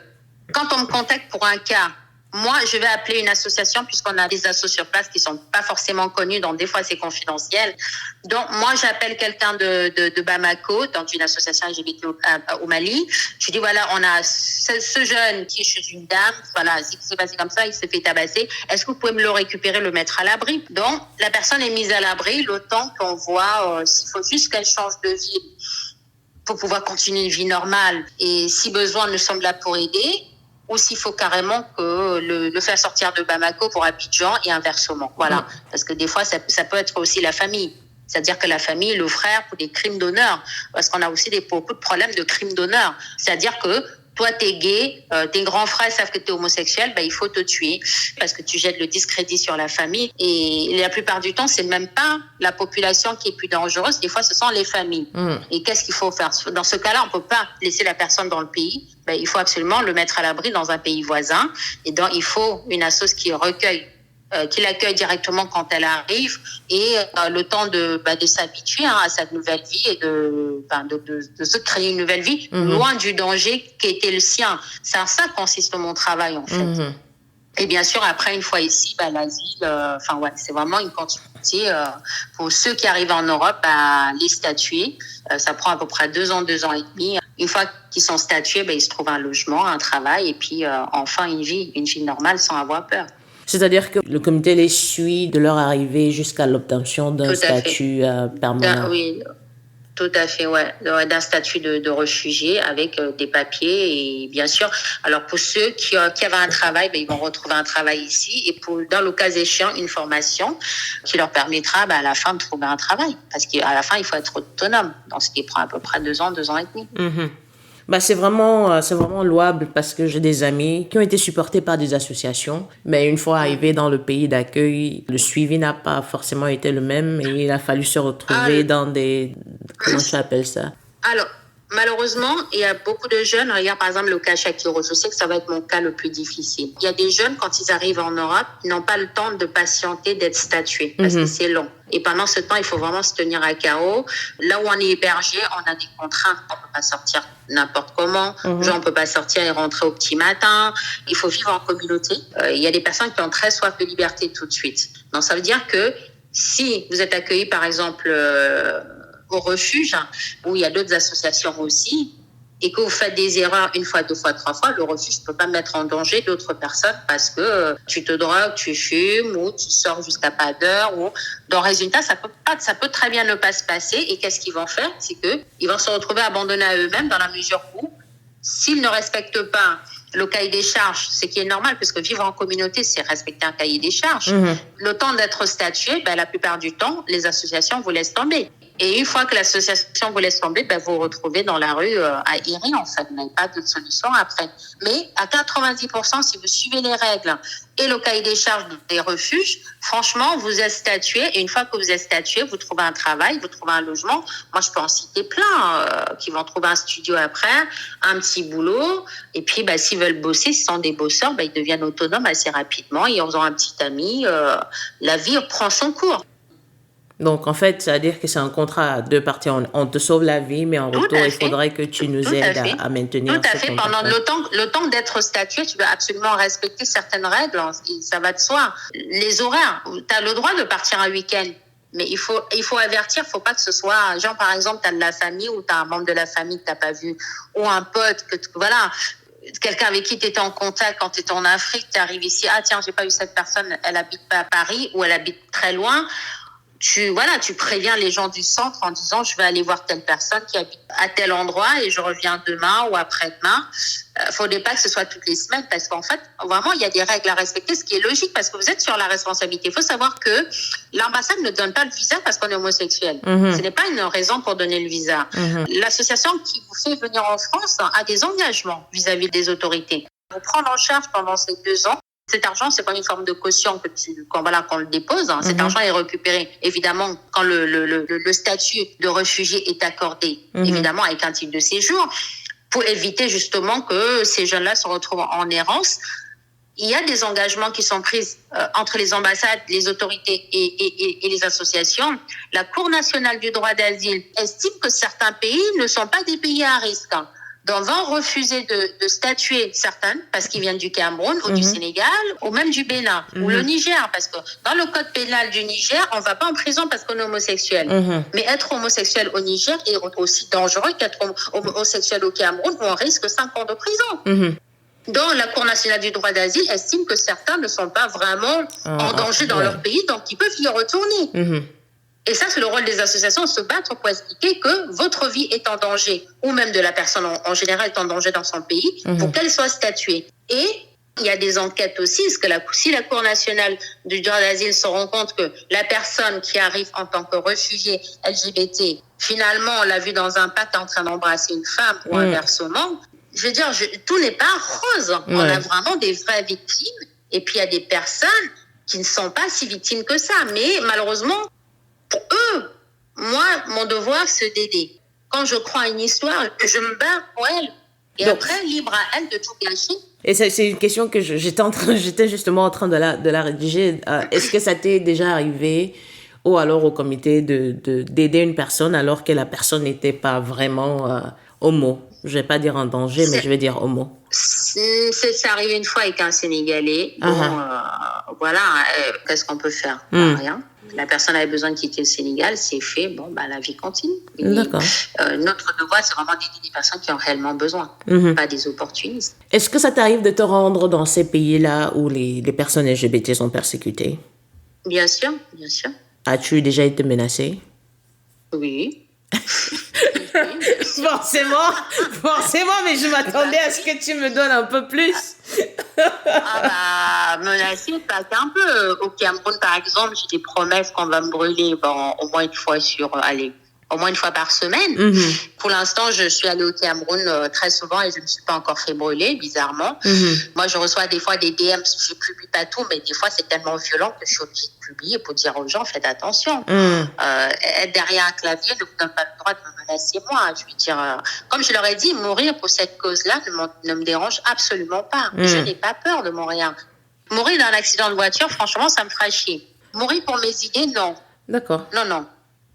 quand on me contacte pour un cas, moi, je vais appeler une association puisqu'on a des assos sur place qui sont pas forcément connus, donc des fois c'est confidentiel. Donc moi, j'appelle quelqu'un de Bamako, donc une association LGBT au Mali. Je dis voilà, on a ce jeune qui est chez une dame, voilà, c'est passé comme ça, il s'est fait tabasser. Est-ce que vous pouvez me le récupérer, le mettre à l'abri? Donc la personne est mise à l'abri le temps qu'on voit s'il faut juste qu'elle change de ville pour pouvoir continuer une vie normale. Et si besoin, nous sommes là pour aider. Ou s'il faut carrément que le faire sortir de Bamako pour Abidjan et inversement. Voilà. Parce que des fois, ça peut être aussi la famille. C'est-à-dire que la famille, le frère, pour des crimes d'honneur. Parce qu'on a aussi beaucoup de problèmes de crimes d'honneur. C'est-à-dire que toi, t'es gay, tes grands frères savent que t'es homosexuel, il faut te tuer parce que tu jettes le discrédit sur la famille. Et la plupart du temps, c'est même pas la population qui est plus dangereuse. Des fois, ce sont les familles. Et qu'est-ce qu'il faut faire? Dans ce cas-là, on peut pas laisser la personne dans le pays. Il faut absolument le mettre à l'abri dans un pays voisin. Et donc, il faut une assoce qui l'accueille directement quand elle arrive et le temps de s'habituer à cette nouvelle vie et de se créer une nouvelle vie loin du danger qui était le sien. C'est à ça consiste mon travail, en fait. Et bien sûr, après, une fois ici, l'asile, c'est vraiment une continuité. Pour ceux qui arrivent en Europe, les statuer, ça prend à peu près 2 ans et demi. Une fois qu'ils sont statués, ils se trouvent un logement, un travail, et puis enfin une vie normale sans avoir peur. C'est-à-dire que le comité les suit de leur arrivée jusqu'à l'obtention d'un statut permanent. Oui. Tout à fait, ouais. D'un statut de réfugié avec des papiers et bien sûr. Alors pour ceux qui avaient un travail, ils vont retrouver un travail ici et dans le cas échéant, une formation qui leur permettra à la fin de trouver un travail. Parce qu'à la fin, il faut être autonome, dans ce qui prend à peu près 2 ans et demi. Mm-hmm. C'est vraiment louable parce que j'ai des amis qui ont été supportés par des associations, mais une fois arrivés dans le pays d'accueil, le suivi n'a pas forcément été le même et il a fallu se retrouver dans des... Comment tu appelles ça? Alors, malheureusement, il y a beaucoup de jeunes, regarde par exemple le cas Shakiro, je sais que ça va être mon cas le plus difficile. Il y a des jeunes, quand ils arrivent en Europe, ils n'ont pas le temps de patienter, d'être statués, parce que c'est long. Et pendant ce temps, il faut vraiment se tenir à carreau. Là où on est hébergé, on a des contraintes. On ne peut pas sortir n'importe comment. Genre, on ne peut pas sortir et rentrer au petit matin. Il faut vivre en communauté. Il y a des personnes qui ont très soif de liberté tout de suite. Donc, ça veut dire que si vous êtes accueilli, par exemple, au refuge, où il y a d'autres associations aussi, et que vous faites des erreurs 1 fois, 2 fois, 3 fois, le refuge ne peut pas mettre en danger d'autres personnes parce que tu te drogues, tu fumes ou tu sors jusqu'à pas d'heure. Dans le résultat, ça peut très bien ne pas se passer. Et qu'est-ce qu'ils vont faire? C'est qu'ils vont se retrouver abandonnés à eux-mêmes dans la mesure où, s'ils ne respectent pas le cahier des charges, ce qui est normal, parce que vivre en communauté, c'est respecter un cahier des charges. Le temps d'être statué, la plupart du temps, les associations vous laissent tomber. Et une fois que l'association vous laisse tomber, vous vous retrouvez dans la rue à errer, en fait. Vous n'avez pas de solution après. Mais à 90%, si vous suivez les règles et le cahier des charges des refuges, franchement, vous êtes statué. Et une fois que vous êtes statué, vous trouvez un travail, vous trouvez un logement. Moi, je peux en citer plein qui vont trouver un studio après, un petit boulot. Et puis, s'ils veulent bosser, s'ils sont des bosseurs, ils deviennent autonomes assez rapidement. Et en faisant un petit ami, la vie prend son cours. Donc, en fait, ça veut dire que c'est un contrat à 2 parties. On te sauve la vie, mais en retour, il faudrait que tu nous aides à maintenir ce contrat. Tout à fait. Pendant le temps d'être statué, tu dois absolument respecter certaines règles. Ça va de soi. Les horaires, tu as le droit de partir un week-end. Mais il faut avertir, il ne faut pas que ce soit... Genre, par exemple, tu as de la famille ou tu as un membre de la famille que tu n'as pas vu. Ou un pote, quelqu'un avec qui tu étais en contact quand tu étais en Afrique, tu arrives ici. Ah tiens, j'ai pas vu cette personne, elle habite pas à Paris ou elle habite très loin. Tu préviens les gens du centre en disant je vais aller voir telle personne qui habite à tel endroit et je reviens demain ou après-demain. Faudrait pas que ce soit toutes les semaines parce qu'en fait, vraiment, il y a des règles à respecter, ce qui est logique parce que vous êtes sur la responsabilité. Il faut savoir que l'ambassade ne donne pas le visa parce qu'on est homosexuel. Ce n'est pas une raison pour donner le visa. L'association qui vous fait venir en France a des engagements vis-à-vis des autorités. Vous prendre en charge pendant ces 2 ans. Cet argent, c'est pas une forme de caution qu'on le dépose. Cet argent est récupéré, évidemment, quand le statut de réfugié est accordé, évidemment, avec un titre de séjour, pour éviter justement que ces jeunes-là se retrouvent en errance. Il y a des engagements qui sont pris entre les ambassades, les autorités et les associations. La Cour nationale du droit d'asile estime que certains pays ne sont pas des pays à risque. Donc, vont refuser de statuer certaines parce qu'ils viennent du Cameroun ou du Sénégal ou même du Bénin ou le Niger. Parce que dans le code pénal du Niger, on ne va pas en prison parce qu'on est homosexuel. Mais être homosexuel au Niger est aussi dangereux qu'être homosexuel au Cameroun où on risque 5 ans de prison. Donc, la Cour nationale du droit d'asile estime que certains ne sont pas vraiment en danger dans leur pays, donc ils peuvent y retourner. Et ça, c'est le rôle des associations, se battre pour expliquer que votre vie est en danger, ou même de la personne en général est en danger dans son pays, pour qu'elle soit statuée. Et il y a des enquêtes aussi, parce que si la Cour nationale du droit d'asile se rend compte que la personne qui arrive en tant que réfugié LGBT, finalement, on l'a vu dans un pacte en train d'embrasser une femme ou inversement, je veux dire, tout n'est pas rose. On a vraiment des vraies victimes, et puis il y a des personnes qui ne sont pas si victimes que ça. Mais malheureusement, pour eux, moi, mon devoir, c'est d'aider. Quand je crois à une histoire, je me bats pour elle. Et donc, après, libre à elle de tout gâcher. Et c'est une question que j'étais justement en train de la rédiger. Est-ce que ça t'est déjà arrivé, ou alors au comité, d'aider une personne alors que la personne n'était pas vraiment homo? Je ne vais pas dire en danger, mais je vais dire homo. C'est arrivé une fois avec un Sénégalais. Bon, voilà, qu'est-ce qu'on peut faire? Rien. La personne avait besoin de quitter le Sénégal, c'est fait. Bon, bah, la vie continue. D'accord. Notre devoir, c'est vraiment d'aider des personnes qui ont réellement besoin, pas des opportunistes. Est-ce que ça t'arrive de te rendre dans ces pays-là où les personnes LGBT sont persécutées? Bien sûr, bien sûr. As-tu déjà été menacée? Oui. Forcément, mais je m'attendais à ce que tu me donnes un peu plus. Menacée, pas qu'un peu. Au Cameroun, par exemple, j'ai des promesses qu'on va me brûler au moins une fois au moins une fois par semaine. Pour l'instant, je suis allée au Cameroun très souvent et je ne me suis pas encore fait brûler, bizarrement. Moi, je reçois des fois des DM, je ne publie pas tout, mais des fois, c'est tellement violent que je suis obligée de publier pour dire aux gens, faites attention. Être derrière un clavier ne vous donne pas le droit de me menacer moi. Je veux dire, comme je leur ai dit, mourir pour cette cause-là ne me dérange absolument pas. Je n'ai pas peur de mourir. Mourir dans un accident de voiture, franchement, ça me fera chier. Mourir pour mes idées, non. D'accord. Non.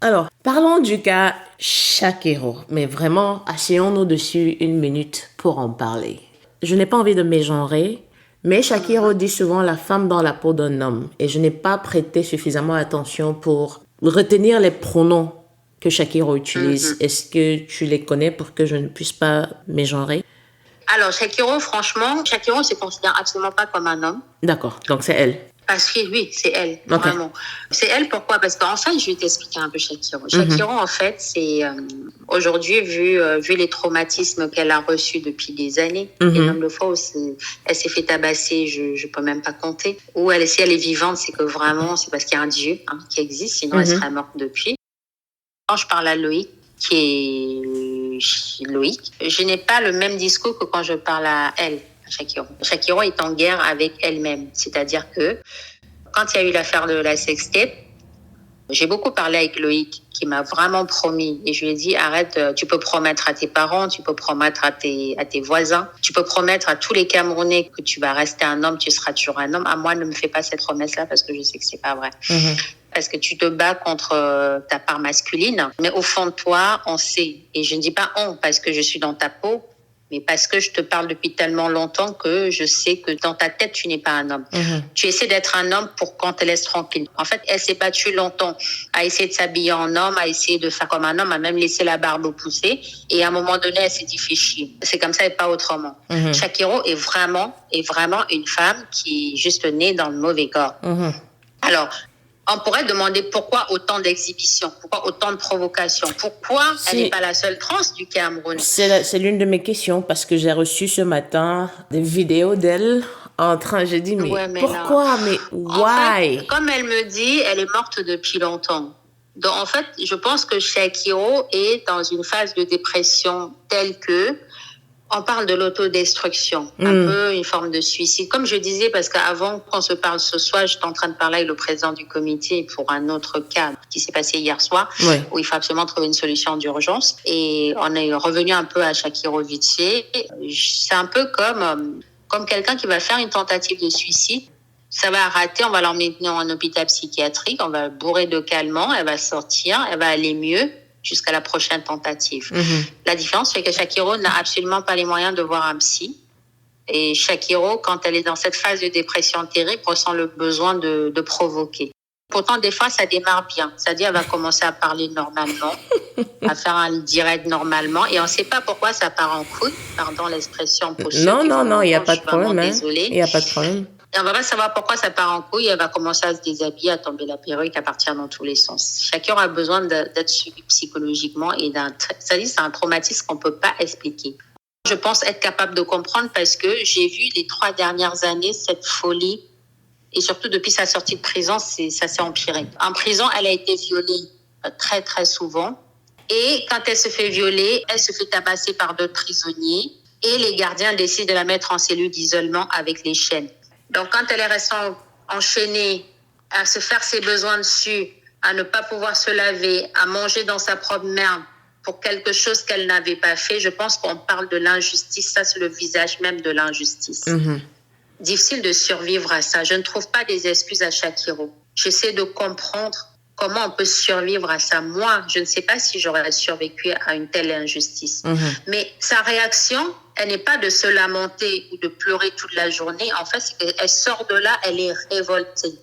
Alors, parlons du cas Shakiro, mais vraiment, asseyons-nous dessus une minute pour en parler. Je n'ai pas envie de mégenrer, mais Shakiro dit souvent la femme dans la peau d'un homme, et je n'ai pas prêté suffisamment attention pour retenir les pronoms que Shakiro utilise. Est-ce que tu les connais pour que je ne puisse pas mégenrer? Alors, Shakiro, franchement, Shakiro ne se considère absolument pas comme un homme. D'accord, donc c'est elle. Parce que oui, c'est elle, Okay. vraiment. C'est elle, pourquoi? Parce qu'en fait, je vais t'expliquer un peu Shakiro. Shakiro, en fait, c'est aujourd'hui, vu les traumatismes qu'elle a reçus depuis des années, et même le fois où elle s'est fait tabasser, je peux même pas compter. Ou si elle est vivante, c'est que vraiment, c'est parce qu'il y a un Dieu qui existe, sinon elle serait morte depuis. Quand je parle à Loïc, qui est Loïc, je n'ai pas le même discours que quand je parle à elle. Shakiro est en guerre avec elle-même. C'est-à-dire que quand il y a eu l'affaire de la sextape, j'ai beaucoup parlé avec Loïc qui m'a vraiment promis. Et je lui ai dit, arrête, tu peux promettre à tes parents, tu peux promettre à tes voisins, tu peux promettre à tous les Camerounais que tu vas rester un homme, tu seras toujours un homme. À moi, ne me fais pas cette promesse-là parce que je sais que c'est pas vrai. Parce que tu te bats contre ta part masculine. Mais au fond de toi, on sait. Et je ne dis pas on parce que je suis dans ta peau, mais parce que je te parle depuis tellement longtemps que je sais que dans ta tête, tu n'es pas un homme. Tu essaies d'être un homme pour qu'on te laisse tranquille. En fait, elle s'est battue longtemps à essayer de s'habiller en homme, à essayer de faire comme un homme, à même laisser la barbe pousser. Et à un moment donné, elle s'est dit, fais chier. C'est comme ça et pas autrement. Shakiro est vraiment une femme qui est juste née dans le mauvais corps. Alors, on pourrait demander pourquoi autant d'exhibitions, pourquoi autant de provocations, pourquoi elle n'est pas la seule trans du Cameroun. C'est l'une de mes questions parce que j'ai reçu ce matin des vidéos d'elle en train, j'ai dit mais pourquoi, mais why? En fait, comme elle me dit, elle est morte depuis longtemps. Donc en fait, je pense que Shakiro est dans une phase de dépression telle que on parle de l'autodestruction, un peu une forme de suicide. Comme je disais, parce qu'avant qu'on se parle ce soir, j'étais en train de parler avec le président du comité pour un autre cas qui s'est passé hier soir, où il faut absolument trouver une solution d'urgence. Et on est revenu un peu à Shakiro vite fait. C'est un peu comme quelqu'un qui va faire une tentative de suicide. Ça va rater, on va l'emmener en hôpital psychiatrique, on va le bourrer de calmants, elle va sortir, elle va aller mieux jusqu'à la prochaine tentative. La différence, c'est que Shakiro n'a absolument pas les moyens de voir un psy. Et Shakiro, quand elle est dans cette phase de dépression terrible, ressent le besoin de provoquer. Pourtant, des fois, ça démarre bien. C'est-à-dire, elle va commencer à parler normalement, à faire un direct normalement. Et on ne sait pas pourquoi ça part en couille. Pardon l'expression pour ceux qui Non, il n'y a pas de problème. Il n'y a pas de problème. Et on va pas savoir pourquoi ça part en couille. Elle va commencer à se déshabiller, à tomber la perruque, à partir dans tous les sens. Chacun a besoin d'être suivi psychologiquement et c'est un traumatisme qu'on peut pas expliquer. Je pense être capable de comprendre parce que j'ai vu les 3 dernières années cette folie et surtout depuis sa sortie de prison, ça s'est empiré. En prison, elle a été violée très très souvent et quand elle se fait violer, elle se fait tabasser par d'autres prisonniers et les gardiens décident de la mettre en cellule d'isolement avec les chaînes. Donc, quand elle est restée enchaînée à se faire ses besoins dessus, à ne pas pouvoir se laver, à manger dans sa propre merde pour quelque chose qu'elle n'avait pas fait, je pense qu'on parle de l'injustice. Ça, c'est le visage même de l'injustice. Difficile de survivre à ça. Je ne trouve pas des excuses à Shakiro. J'essaie de comprendre comment on peut survivre à ça. Moi, je ne sais pas si j'aurais survécu à une telle injustice. Mais sa réaction, elle n'est pas de se lamenter ou de pleurer toute la journée. En fait, c'est qu'elle sort de là, elle est révoltée.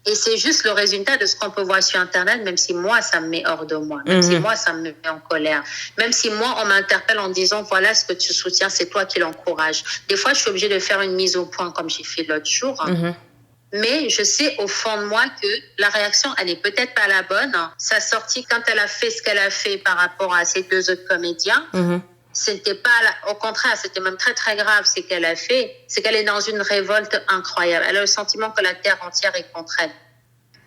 Et c'est juste le résultat de ce qu'on peut voir sur Internet, même si moi, ça me met hors de moi. Même si moi, ça me met en colère. Même si moi, on m'interpelle en disant, voilà ce que tu soutiens, c'est toi qui l'encourage. Des fois, je suis obligée de faire une mise au point, comme j'ai fait l'autre jour. Mais je sais au fond de moi que la réaction, elle n'est peut-être pas la bonne. Sa sortie, quand elle a fait ce qu'elle a fait par rapport à ces deux autres comédiens, c'était pas, au contraire, c'était même très, très grave ce qu'elle a fait. C'est qu'elle est dans une révolte incroyable. Elle a le sentiment que la terre entière est contre elle.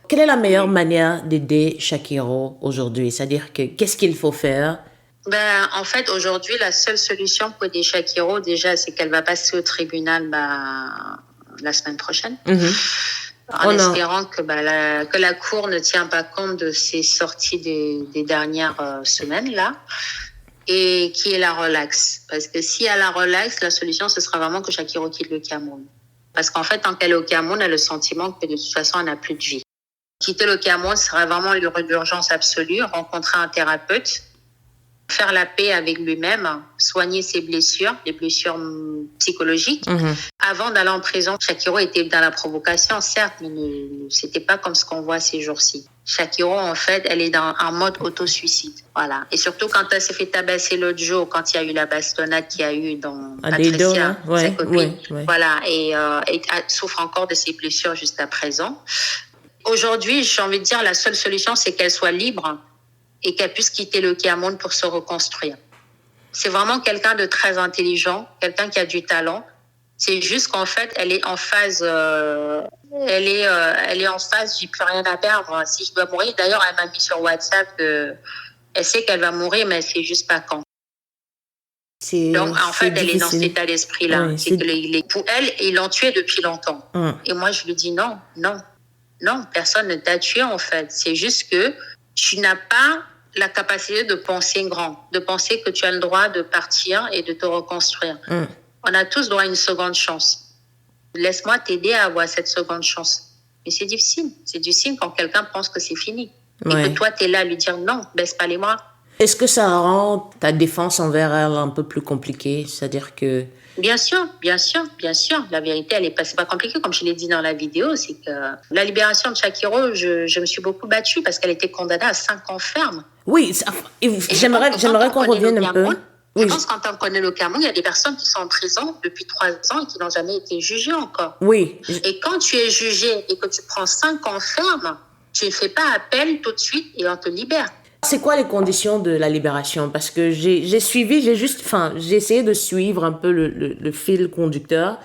Quelle est la meilleure manière d'aider Shakiro aujourd'hui? C'est-à-dire que qu'est-ce qu'il faut faire? En fait, aujourd'hui, la seule solution pour aider Shakiro, déjà, c'est qu'elle va passer au tribunal la semaine prochaine. En espérant que la Cour ne tient pas compte de ces sorties des dernières semaines, là. Et qui est la relaxe. Parce que si elle la relaxe, la solution, ce sera vraiment que Shakiro quitte le Cameroun. Parce qu'en fait, tant qu'elle est au Cameroun, elle a le sentiment que de toute façon, elle n'a plus de vie. Quitter le Cameroun serait vraiment l'urgence absolue, rencontrer un thérapeute, faire la paix avec lui-même, soigner ses blessures, les blessures psychologiques. Avant d'aller en prison, Shakiro était dans la provocation, certes, mais c'était pas comme ce qu'on voit ces jours-ci. Shakiro, en fait, elle est en mode auto-suicide. Voilà. Et surtout quand elle s'est fait tabasser l'autre jour, quand il y a eu la bastonnade qu'il y a eu dans Patricia, sa copine. Voilà. Et elle souffre encore de ses blessures jusqu'à présent. Aujourd'hui, j'ai envie de dire, la seule solution, c'est qu'elle soit libre et qu'elle puisse quitter le Cameroun pour se reconstruire. C'est vraiment quelqu'un de très intelligent, quelqu'un qui a du talent. C'est juste qu'en fait, elle est en phase, elle est en phase, j'ai plus rien à perdre. Si je dois mourir, d'ailleurs, elle m'a mis sur WhatsApp elle sait qu'elle va mourir, mais elle sait juste pas quand. Donc, en fait, elle est dans cet état d'esprit-là. Ouais, c'est que pour elle, ils l'ont tuée depuis longtemps. Et moi, je lui dis non, personne ne t'a tué, en fait. C'est juste que tu n'as pas la capacité de penser grand, de penser que tu as le droit de partir et de te reconstruire. On a tous droit à une seconde chance. Laisse-moi t'aider à avoir cette seconde chance. Mais c'est difficile. C'est difficile quand quelqu'un pense que c'est fini. Et que toi, tu es là à lui dire non, baisse pas les bras. Est-ce que ça rend ta défense envers elle un peu plus compliquée? C'est-à-dire que... Bien sûr. La vérité, c'est pas compliqué. Comme je l'ai dit dans la vidéo, c'est que la libération de Shakiro, je me suis beaucoup battue parce qu'elle était condamnée à 5 ans ferme. Oui, j'aimerais qu'on revienne un peu. Je pense que quand on connaît le Cameroun, il y a des personnes qui sont en prison depuis 3 ans et qui n'ont jamais été jugées encore. Oui. Et quand tu es jugé et que tu prends 5 ans ferme, tu ne fais pas appel tout de suite et on te libère. C'est quoi les conditions de la libération? Parce que j'ai essayé de suivre un peu le fil conducteur,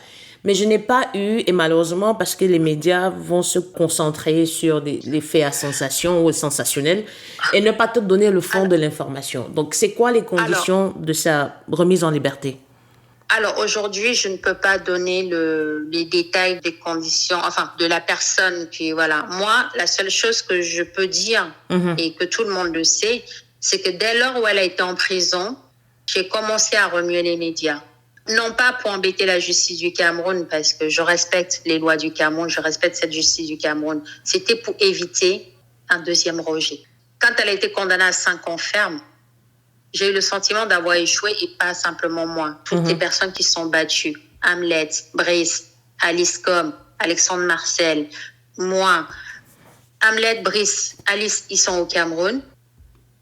mais je n'ai pas eu, et malheureusement, parce que les médias vont se concentrer sur les faits à sensation ou sensationnels et ne pas te donner le fond de l'information. Donc, c'est quoi les conditions de sa remise en liberté? Alors, aujourd'hui, je ne peux pas donner les détails des conditions, de la personne qui, voilà. Moi, la seule chose que je peux dire, et que tout le monde le sait, c'est que dès lors où elle a été en prison, j'ai commencé à remuer les médias. Non pas pour embêter la justice du Cameroun, parce que je respecte les lois du Cameroun, je respecte cette justice du Cameroun. C'était pour éviter un deuxième rejet. Quand elle a été condamnée à 5 ans ferme, j'ai eu le sentiment d'avoir échoué et pas simplement moi. Toutes les personnes qui sont battues, Hamlet, Brice, Alice Com, Alexandre Marcel, moi, Hamlet, Brice, Alice, ils sont au Cameroun.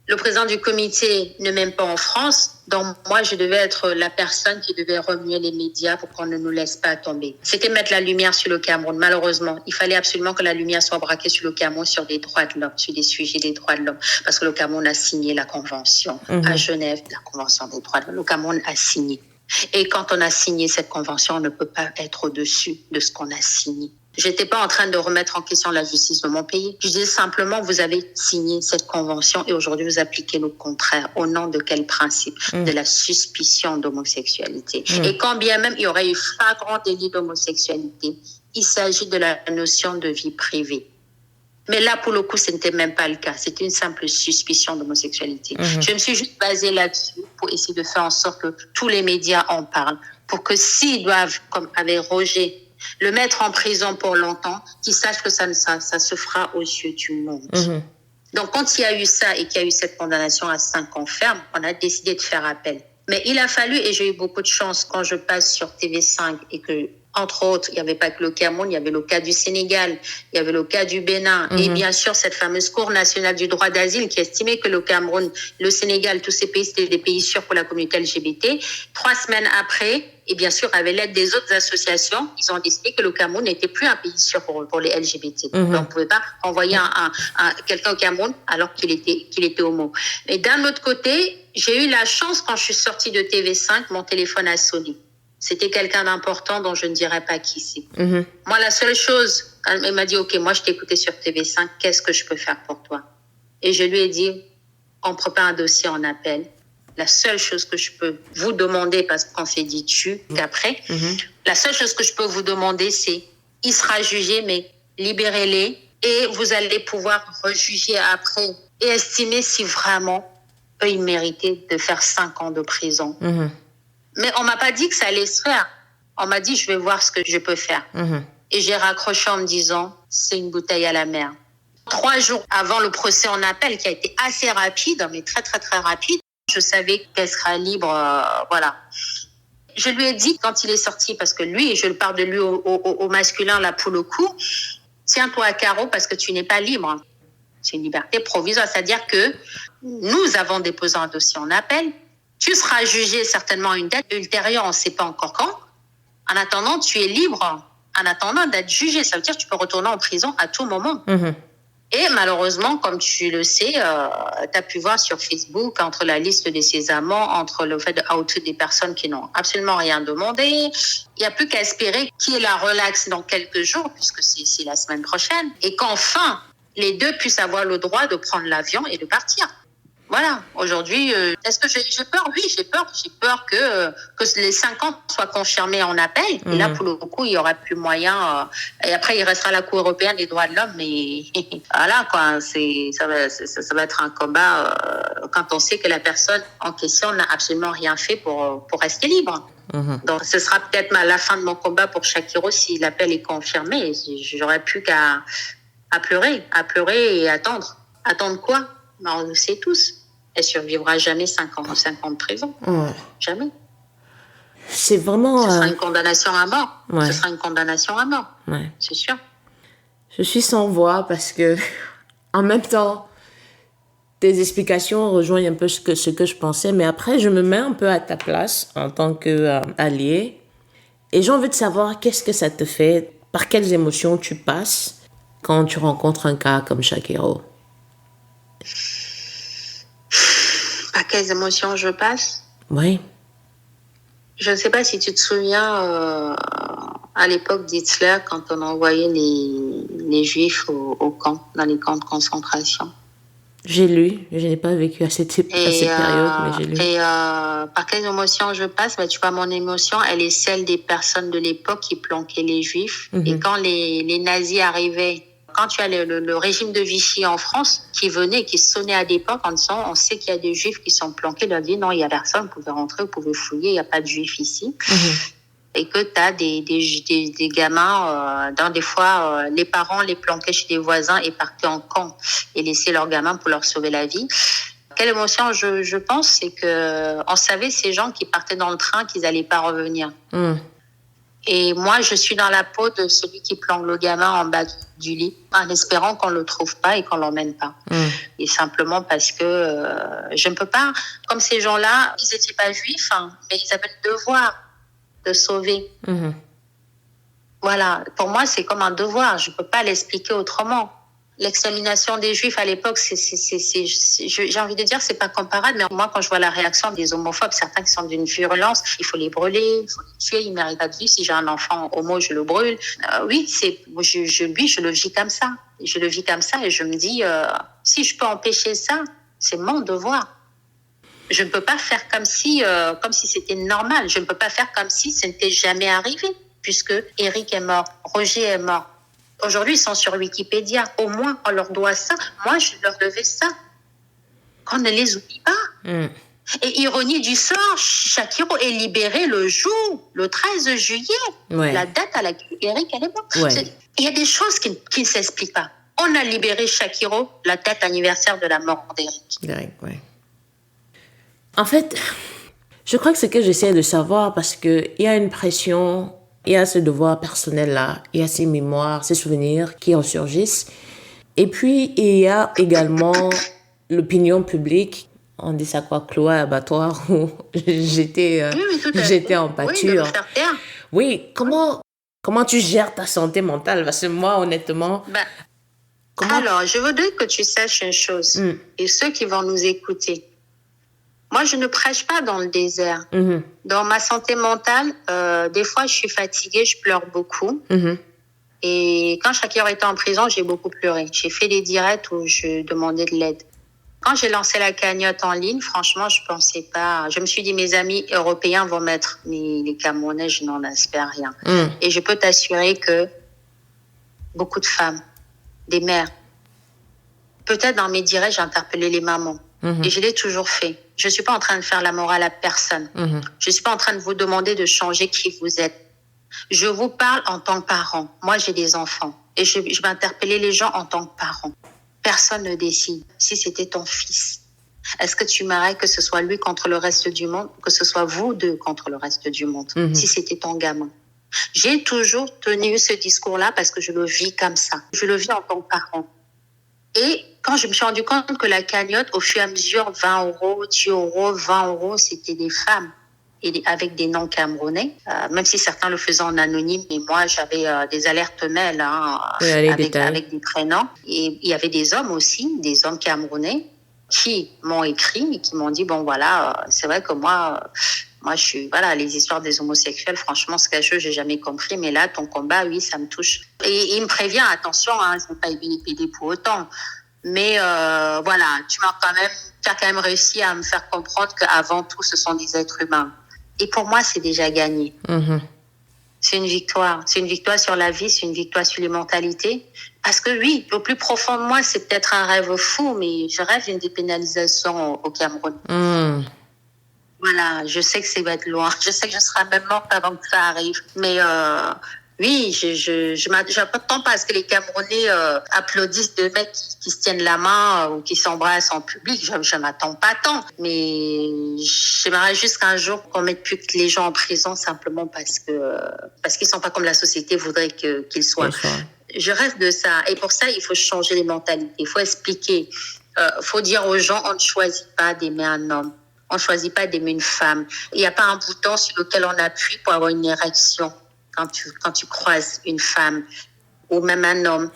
Le président du comité ne m'aime pas en France. Donc, moi, je devais être la personne qui devait remuer les médias pour qu'on ne nous laisse pas tomber. C'était mettre la lumière sur le Cameroun. Malheureusement, il fallait absolument que la lumière soit braquée sur le Cameroun, sur les droits de l'homme, sur des sujets des droits de l'homme. Parce que le Cameroun a signé la convention à Genève, la convention des droits de l'homme. Le Cameroun a signé. Et quand on a signé cette convention, on ne peut pas être au-dessus de ce qu'on a signé. J'étais pas en train de remettre en question la justice de mon pays. Je disais simplement, vous avez signé cette convention et aujourd'hui vous appliquez le contraire. Au nom de quel principe? De la suspicion d'homosexualité. Et quand bien même il y aurait eu flagrant délit d'homosexualité, il s'agit de la notion de vie privée. Mais là, pour le coup, ce n'était même pas le cas. C'était une simple suspicion d'homosexualité. Je me suis juste basée là-dessus pour essayer de faire en sorte que tous les médias en parlent. Pour que s'ils doivent, comme avec Roger, le mettre en prison pour longtemps, qu'ils sachent que ça se fera aux yeux du monde. Donc, quand il y a eu ça et qu'il y a eu cette condamnation à 5 ans ferme, on a décidé de faire appel. Mais il a fallu, et j'ai eu beaucoup de chance quand je passe sur TV5 et que, entre autres, il n'y avait pas que le Cameroun, il y avait le cas du Sénégal, il y avait le cas du Bénin, et bien sûr cette fameuse Cour nationale du droit d'asile qui estimait que le Cameroun, le Sénégal, tous ces pays, c'était des pays sûrs pour la communauté LGBT. 3 semaines après, et bien sûr, avec l'aide des autres associations, ils ont décidé que le Cameroun n'était plus un pays sûr pour les LGBT. Donc, on ne pouvait pas envoyer quelqu'un au Cameroun alors qu'il était homo. Mais d'un autre côté, j'ai eu la chance, quand je suis sortie de TV5, mon téléphone a sonné. C'était quelqu'un d'important dont je ne dirais pas qui c'est. Moi, la seule chose, elle m'a dit, OK, moi, je t'écoutais sur TV5, qu'est-ce que je peux faire pour toi? Et je lui ai dit, on prépare un dossier en appel. La seule chose que je peux vous demander, parce qu'on s'est dit tu qu'après, la seule chose que je peux vous demander, c'est, il sera jugé, mais libérez-les et vous allez pouvoir rejuger après et estimer si vraiment eux, ils méritaient de faire 5 ans de prison. Mais on m'a pas dit que ça allait se faire. On m'a dit, je vais voir ce que je peux faire. Et j'ai raccroché en me disant, c'est une bouteille à la mer. 3 jours avant le procès en appel, qui a été assez rapide, mais très, très, très rapide, je savais qu'elle sera libre, voilà. Je lui ai dit, quand il est sorti, parce que lui, je parle de lui au masculin, là, pour le coup, tiens-toi à carreau parce que tu n'es pas libre. C'est une liberté provisoire, c'est-à-dire que nous avons déposé un dossier en appel, tu seras jugé certainement à une date ultérieure, on ne sait pas encore quand. En attendant, tu es libre, en attendant d'être jugé. Ça veut dire que tu peux retourner en prison à tout moment. Et malheureusement, comme tu le sais, tu as pu voir sur Facebook, entre la liste de ses amants, entre le fait de outer des personnes qui n'ont absolument rien demandé, il n'y a plus qu'à espérer qu'il la relaxe dans quelques jours, puisque c'est la semaine prochaine, et qu'enfin, les deux puissent avoir le droit de prendre l'avion et de partir. Voilà, aujourd'hui, est-ce que j'ai peur? Oui, j'ai peur. J'ai peur que les 5 ans soient confirmés en appel. Et là, pour le coup, il n'y aura plus moyen. Et après, il restera la Cour européenne des droits de l'homme. Mais voilà, quoi, ça va être un combat quand on sait que la personne en question n'a absolument rien fait pour rester libre. Donc, ce sera peut-être la fin de mon combat pour Shakiro si l'appel est confirmé. J'aurais plus qu'à pleurer et attendre. Attendre quoi? On le sait tous. Elle survivra jamais 5 ans de prison. Jamais. C'est vraiment... Ce sera une condamnation à mort. Ouais. Ce sera une condamnation à mort. Ouais. C'est sûr. Je suis sans voix parce que, en même temps, tes explications rejoignent un peu ce que je pensais, mais après, je me mets un peu à ta place en tant qu'allié. Et j'ai envie de savoir qu'est-ce que ça te fait, par quelles émotions tu passes quand tu rencontres un cas comme Shakiro. Par quelles émotions je passe? Oui. Je ne sais pas si tu te souviens, à l'époque d'Hitler, quand on envoyait les Juifs au camp, dans les camps de concentration. J'ai lu, je n'ai pas vécu à cette période, mais j'ai lu. Et par quelles émotions je passe? Tu vois, mon émotion, elle est celle des personnes de l'époque qui planquaient les Juifs. Et quand les nazis arrivaient, quand tu as le régime de Vichy en France qui venait, qui sonnait à des portes en disant, on sait qu'il y a des Juifs qui sont planqués, ils ont dit non, il n'y a personne, vous pouvez rentrer, vous pouvez fouiller, il n'y a pas de Juifs ici. Et que tu as des gamins, des fois, les parents les planquaient chez des voisins et partaient en camp et laissaient leurs gamins pour leur sauver la vie. Quelle émotion je pense, c'est que on savait ces gens qui partaient dans le train qu'ils n'allaient pas revenir. Et moi, je suis dans la peau de celui qui planque le gamin en bas du lit, en espérant qu'on le trouve pas et qu'on l'emmène pas. Et simplement parce que je ne peux pas, comme ces gens-là, ils n'étaient pas juifs, mais ils avaient le devoir de sauver. Voilà, pour moi, c'est comme un devoir. Je ne peux pas l'expliquer autrement. L'extermination des Juifs à l'époque, j'ai envie de dire, c'est pas comparable. Mais moi, quand je vois la réaction des homophobes, certains qui sont d'une virulence, il faut les brûler, il faut les tuer, ils méritent pas de vivre. Si j'ai un enfant homo, je le brûle. Oui, je le vis comme ça. Je le vis comme ça et je me dis, si je peux empêcher ça, c'est mon devoir. Je ne peux pas faire comme si c'était normal. Je ne peux pas faire comme si ce n'était jamais arrivé, puisque Eric est mort, Roger est mort. Aujourd'hui, ils sont sur Wikipédia. Au moins, on leur doit ça. Moi, je leur devais ça. Qu'on ne les oublie pas. Et ironie du sort, Shakiro est libéré le 13 juillet. La date à laquelle Eric est mort. Il y a des choses qui ne s'expliquent pas. On a libéré Shakiro, la date anniversaire de la mort d'Eric. En fait, Je crois que c'est que j'essaie de savoir parce qu'il y a une pression, il y a ce devoir personnel-là, il y a ces mémoires, ces souvenirs qui ressurgissent. Et puis, il y a également l'opinion publique. On dit ça quoi, cloie, abattoir, où j'étais en pâture. Oui, de me faire taire. Oui, comment tu gères ta santé mentale? Parce que moi, honnêtement... Alors, je voudrais que tu saches une chose, et ceux qui vont nous écouter. Moi, je ne prêche pas dans le désert. Dans ma santé mentale, des fois, je suis fatiguée, je pleure beaucoup. Et quand Shakira était en prison, j'ai beaucoup pleuré. J'ai fait des directs où je demandais de l'aide. Quand j'ai lancé la cagnotte en ligne, franchement, je pensais pas. Je me suis dit, mes amis européens vont mettre, mais les Camerounais, je n'en espère rien. Et je peux t'assurer que beaucoup de femmes, des mères, peut-être dans mes directs, j'ai interpellé les mamans. Et je l'ai toujours fait. Je ne suis pas en train de faire la morale à personne. Je ne suis pas en train de vous demander de changer qui vous êtes. Je vous parle en tant que parent. Moi, j'ai des enfants. Et je vais interpeller les gens en tant que parent. Personne ne décide. Si c'était ton fils, est-ce que tu aimerais que ce soit lui contre le reste du monde, que ce soit vous deux contre le reste du monde, si c'était ton gamin? J'ai toujours tenu ce discours-là parce que je le vis comme ça. Je le vis en tant que parent. Et quand je me suis rendu compte que la cagnotte, au fur et à mesure, 20 €, 10 €, 20 €, c'était des femmes et avec des noms camerounais, même si certains le faisaient en anonyme, mais moi j'avais des alertes mail avec des prénoms. Et il y avait des hommes aussi, des hommes camerounais qui m'ont écrit et qui m'ont dit bon voilà, c'est vrai que moi je suis les histoires des homosexuels, franchement c'est quelque chose que j'ai jamais compris, mais là ton combat, oui, ça me touche. Et il me prévient, attention, je ne vais pas aider PD pour autant. Mais tu as quand même réussi à me faire comprendre qu'avant tout, ce sont des êtres humains. Et pour moi, c'est déjà gagné. C'est une victoire. C'est une victoire sur la vie, c'est une victoire sur les mentalités. Parce que oui, au plus profond de moi, c'est peut-être un rêve fou, mais je rêve d'une dépénalisation au Cameroun. Voilà, je sais que ça va être loin. Je sais que je serai même morte avant que ça arrive. Mais oui, je m'attends pas à ce que les Camerounais applaudissent deux mecs qui se tiennent la main ou qui s'embrassent en public. Je m'attends pas tant. Mais j'aimerais juste qu'un jour qu'on mette plus que les gens en prison simplement parce qu'ils sont pas comme la société voudrait qu'ils soient. Je rêve de ça. Et pour ça, il faut changer les mentalités. Il faut expliquer. Faut dire aux gens, on ne choisit pas d'aimer un homme. On ne choisit pas d'aimer une femme. Il n'y a pas un bouton sur lequel on appuie pour avoir une érection. Quand tu croises une femme ou même un homme,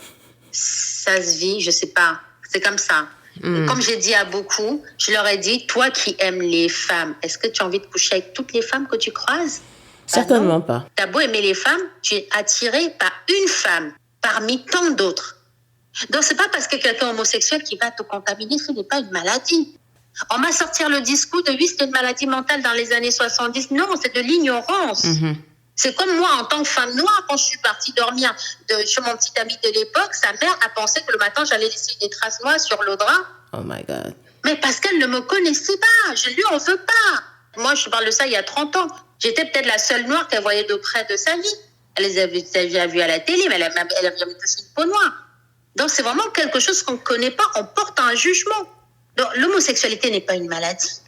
ça se vit, je sais pas, c'est comme ça. Comme j'ai dit à beaucoup, je leur ai dit, toi qui aimes les femmes, est-ce que tu as envie de coucher avec toutes les femmes que tu croises? Certainement pas. Tu as beau aimer les femmes, tu es attiré par une femme parmi tant d'autres. Donc c'est pas parce que quelqu'un est homosexuel qui va te contaminer, ce n'est pas une maladie. On m'a sorti le discours de oui, c'était une maladie mentale dans les années 70. Non, c'est de l'ignorance. C'est comme moi, en tant que femme noire, quand je suis partie dormir chez mon petit ami de l'époque, sa mère a pensé que le matin, j'allais laisser des traces noires sur le drap. Oh my God. Mais parce qu'elle ne me connaissait pas. Je lui en veux pas. Moi, je parle de ça il y a 30 ans. J'étais peut-être la seule noire qu'elle voyait de près de sa vie. Elle les avait déjà vues à la télé, mais elle avait jamais touché une peau noire. Donc, c'est vraiment quelque chose qu'on ne connaît pas. On porte un jugement. Donc, l'homosexualité n'est pas une maladie.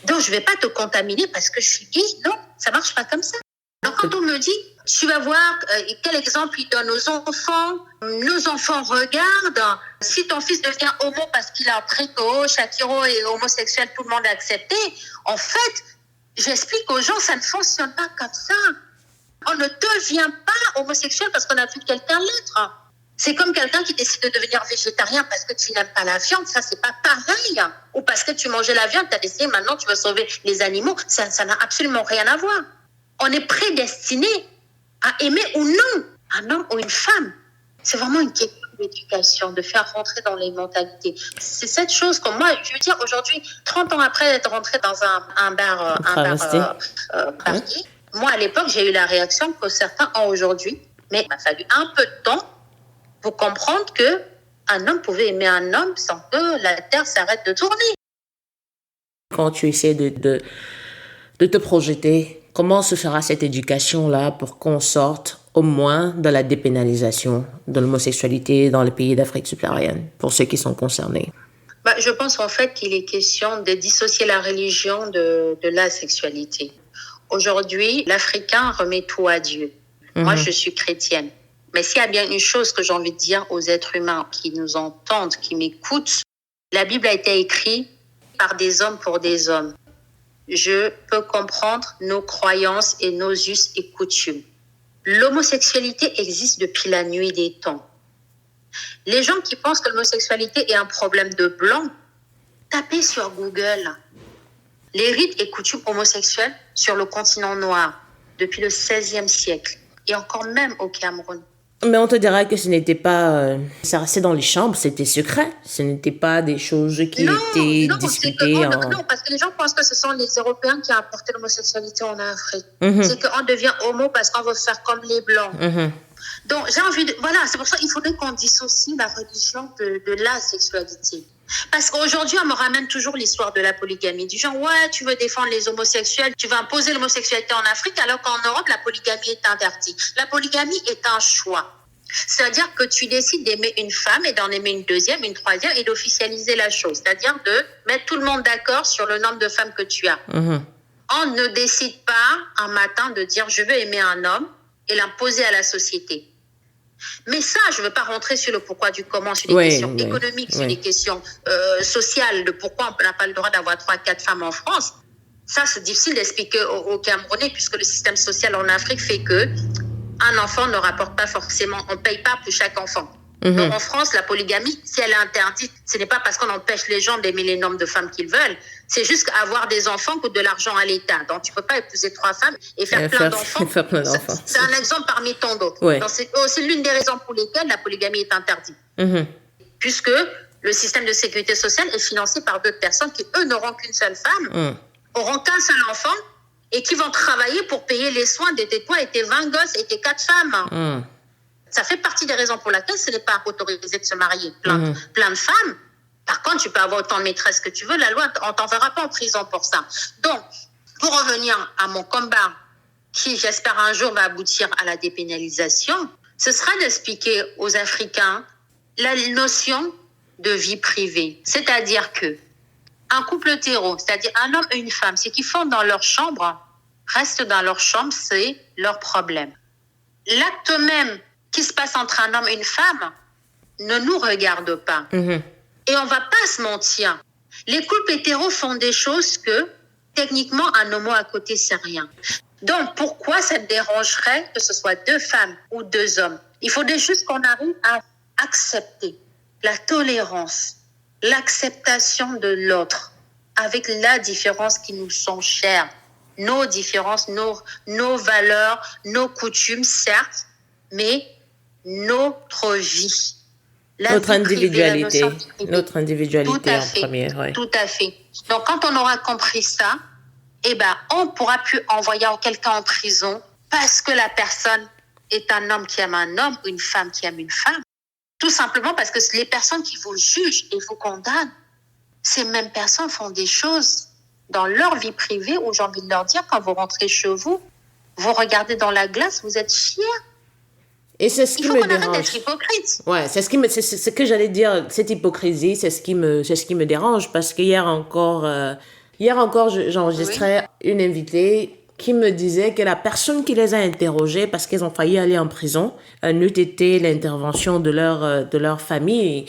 Donc, je ne vais pas te contaminer parce que je suis gay. Non, ça ne marche pas comme ça. Donc, quand on me dit, tu vas voir quel exemple il donne aux enfants, nos enfants regardent. Si ton fils devient homo parce qu'il a appris que Shakira est homosexuel, tout le monde a accepté. En fait, j'explique aux gens, ça ne fonctionne pas comme ça. On ne devient pas homosexuel parce qu'on a vu quelqu'un l'être. C'est comme quelqu'un qui décide de devenir végétarien parce que tu n'aimes pas la viande, ça c'est pas pareil. Ou parce que tu mangeais la viande, tu as décidé maintenant tu veux sauver les animaux, ça n'a absolument rien à voir. On est prédestiné à aimer ou non un homme ou une femme. C'est vraiment une question d'éducation, de faire rentrer dans les mentalités. C'est cette chose que moi, je veux dire aujourd'hui, 30 ans après être rentrée dans un bar party, moi à l'époque j'ai eu la réaction que certains ont aujourd'hui, mais il m'a fallu un peu de temps pour comprendre que un homme pouvait aimer un homme sans que la terre s'arrête de tourner. Quand tu essaies de te projeter, comment se fera cette éducation-là pour qu'on sorte au moins de la dépénalisation de l'homosexualité dans les pays d'Afrique subsaharienne, pour ceux qui sont concernés? Je pense en fait qu'il est question de dissocier la religion de la sexualité. Aujourd'hui, l'Africain remet tout à Dieu. Moi, je suis chrétienne. Mais s'il y a bien une chose que j'ai envie de dire aux êtres humains qui nous entendent, qui m'écoutent, la Bible a été écrite par des hommes pour des hommes. Je peux comprendre nos croyances et nos us et coutumes. L'homosexualité existe depuis la nuit des temps. Les gens qui pensent que l'homosexualité est un problème de blanc, tapez sur Google les rites et coutumes homosexuels sur le continent noir depuis le XVIe siècle et encore même au Cameroun. Mais on te dira que ce n'était pas... ça restait dans les chambres, c'était secret. Ce n'étaient pas des choses qui étaient discutées. Non, parce que les gens pensent que ce sont les Européens qui ont apporté l'homosexualité en Afrique. C'est qu'on devient homo parce qu'on veut faire comme les Blancs. Donc, j'ai envie de... Voilà, c'est pour ça qu'il faudrait qu'on dissocie la religion de la sexualité. Parce qu'aujourd'hui, on me ramène toujours l'histoire de la polygamie. Du genre, ouais, tu veux défendre les homosexuels, tu veux imposer l'homosexualité en Afrique, alors qu'en Europe, la polygamie est interdite. La polygamie est un choix. C'est-à-dire que tu décides d'aimer une femme et d'en aimer une deuxième, une troisième et d'officialiser la chose. C'est-à-dire de mettre tout le monde d'accord sur le nombre de femmes que tu as. On ne décide pas un matin de dire, je veux aimer un homme et l'imposer à la société. Mais ça, je ne veux pas rentrer sur le pourquoi du comment, sur les questions économiques, sur les questions sociales, de pourquoi on n'a pas le droit d'avoir 3-4 femmes en France. Ça, c'est difficile d'expliquer aux Camerounais, puisque le système social en Afrique fait que un enfant ne rapporte pas forcément, on ne paye pas pour chaque enfant. Donc en France, la polygamie, si elle est interdite, ce n'est pas parce qu'on empêche les gens d'aimer les nombres de femmes qu'ils veulent, c'est juste qu'avoir des enfants coûte de l'argent à l'État. Donc tu ne peux pas épouser 3 femmes et faire plein d'enfants. C'est un exemple parmi tant d'autres. Donc c'est l'une des raisons pour lesquelles la polygamie est interdite. Puisque le système de sécurité sociale est financé par d'autres personnes qui, eux, n'auront qu'une seule femme, auront qu'un seul enfant et qui vont travailler pour payer les soins de tes 20 gosses et tes 4 femmes. Ça fait partie des raisons pour lesquelles ce n'est pas autorisé de se marier. Plein de femmes. Par contre, tu peux avoir autant de maîtresses que tu veux. La loi, on ne t'enverra pas en prison pour ça. Donc, pour revenir à mon combat, qui, j'espère, un jour va aboutir à la dépénalisation, ce sera d'expliquer aux Africains la notion de vie privée. C'est-à-dire que un couple hétéro, c'est-à-dire un homme et une femme, ce qu'ils font dans leur chambre, reste dans leur chambre, c'est leur problème. L'acte même qui se passe entre un homme et une femme ne nous regarde pas. Et on ne va pas se mentir. Les couples hétéros font des choses que, techniquement, un homo à côté, c'est rien. Donc, pourquoi ça te dérangerait que ce soit 2 femmes ou 2 hommes? Il faudrait juste qu'on arrive à accepter la tolérance, l'acceptation de l'autre, avec la différence qui nous sont chères. Nos différences, nos valeurs, nos coutumes, certes, mais notre vie. Notre individualité en premier. Tout à fait. Donc, quand on aura compris ça, on ne pourra plus envoyer quelqu'un en prison parce que la personne est un homme qui aime un homme ou une femme qui aime une femme. Tout simplement parce que les personnes qui vous jugent et vous condamnent, ces mêmes personnes font des choses dans leur vie privée où j'ai envie de leur dire, quand vous rentrez chez vous, vous regardez dans la glace, vous êtes fiers. Et c'est ce qui me dérange. Il faut qu'on arrête d'être hypocrite. Ouais, c'est ce que j'allais dire, cette hypocrisie, c'est ce qui me dérange, parce que hier encore, j'enregistrais une invitée qui me disait que la personne qui les a interrogés, parce qu'ils ont failli aller en prison, n'eût été l'intervention de leur famille.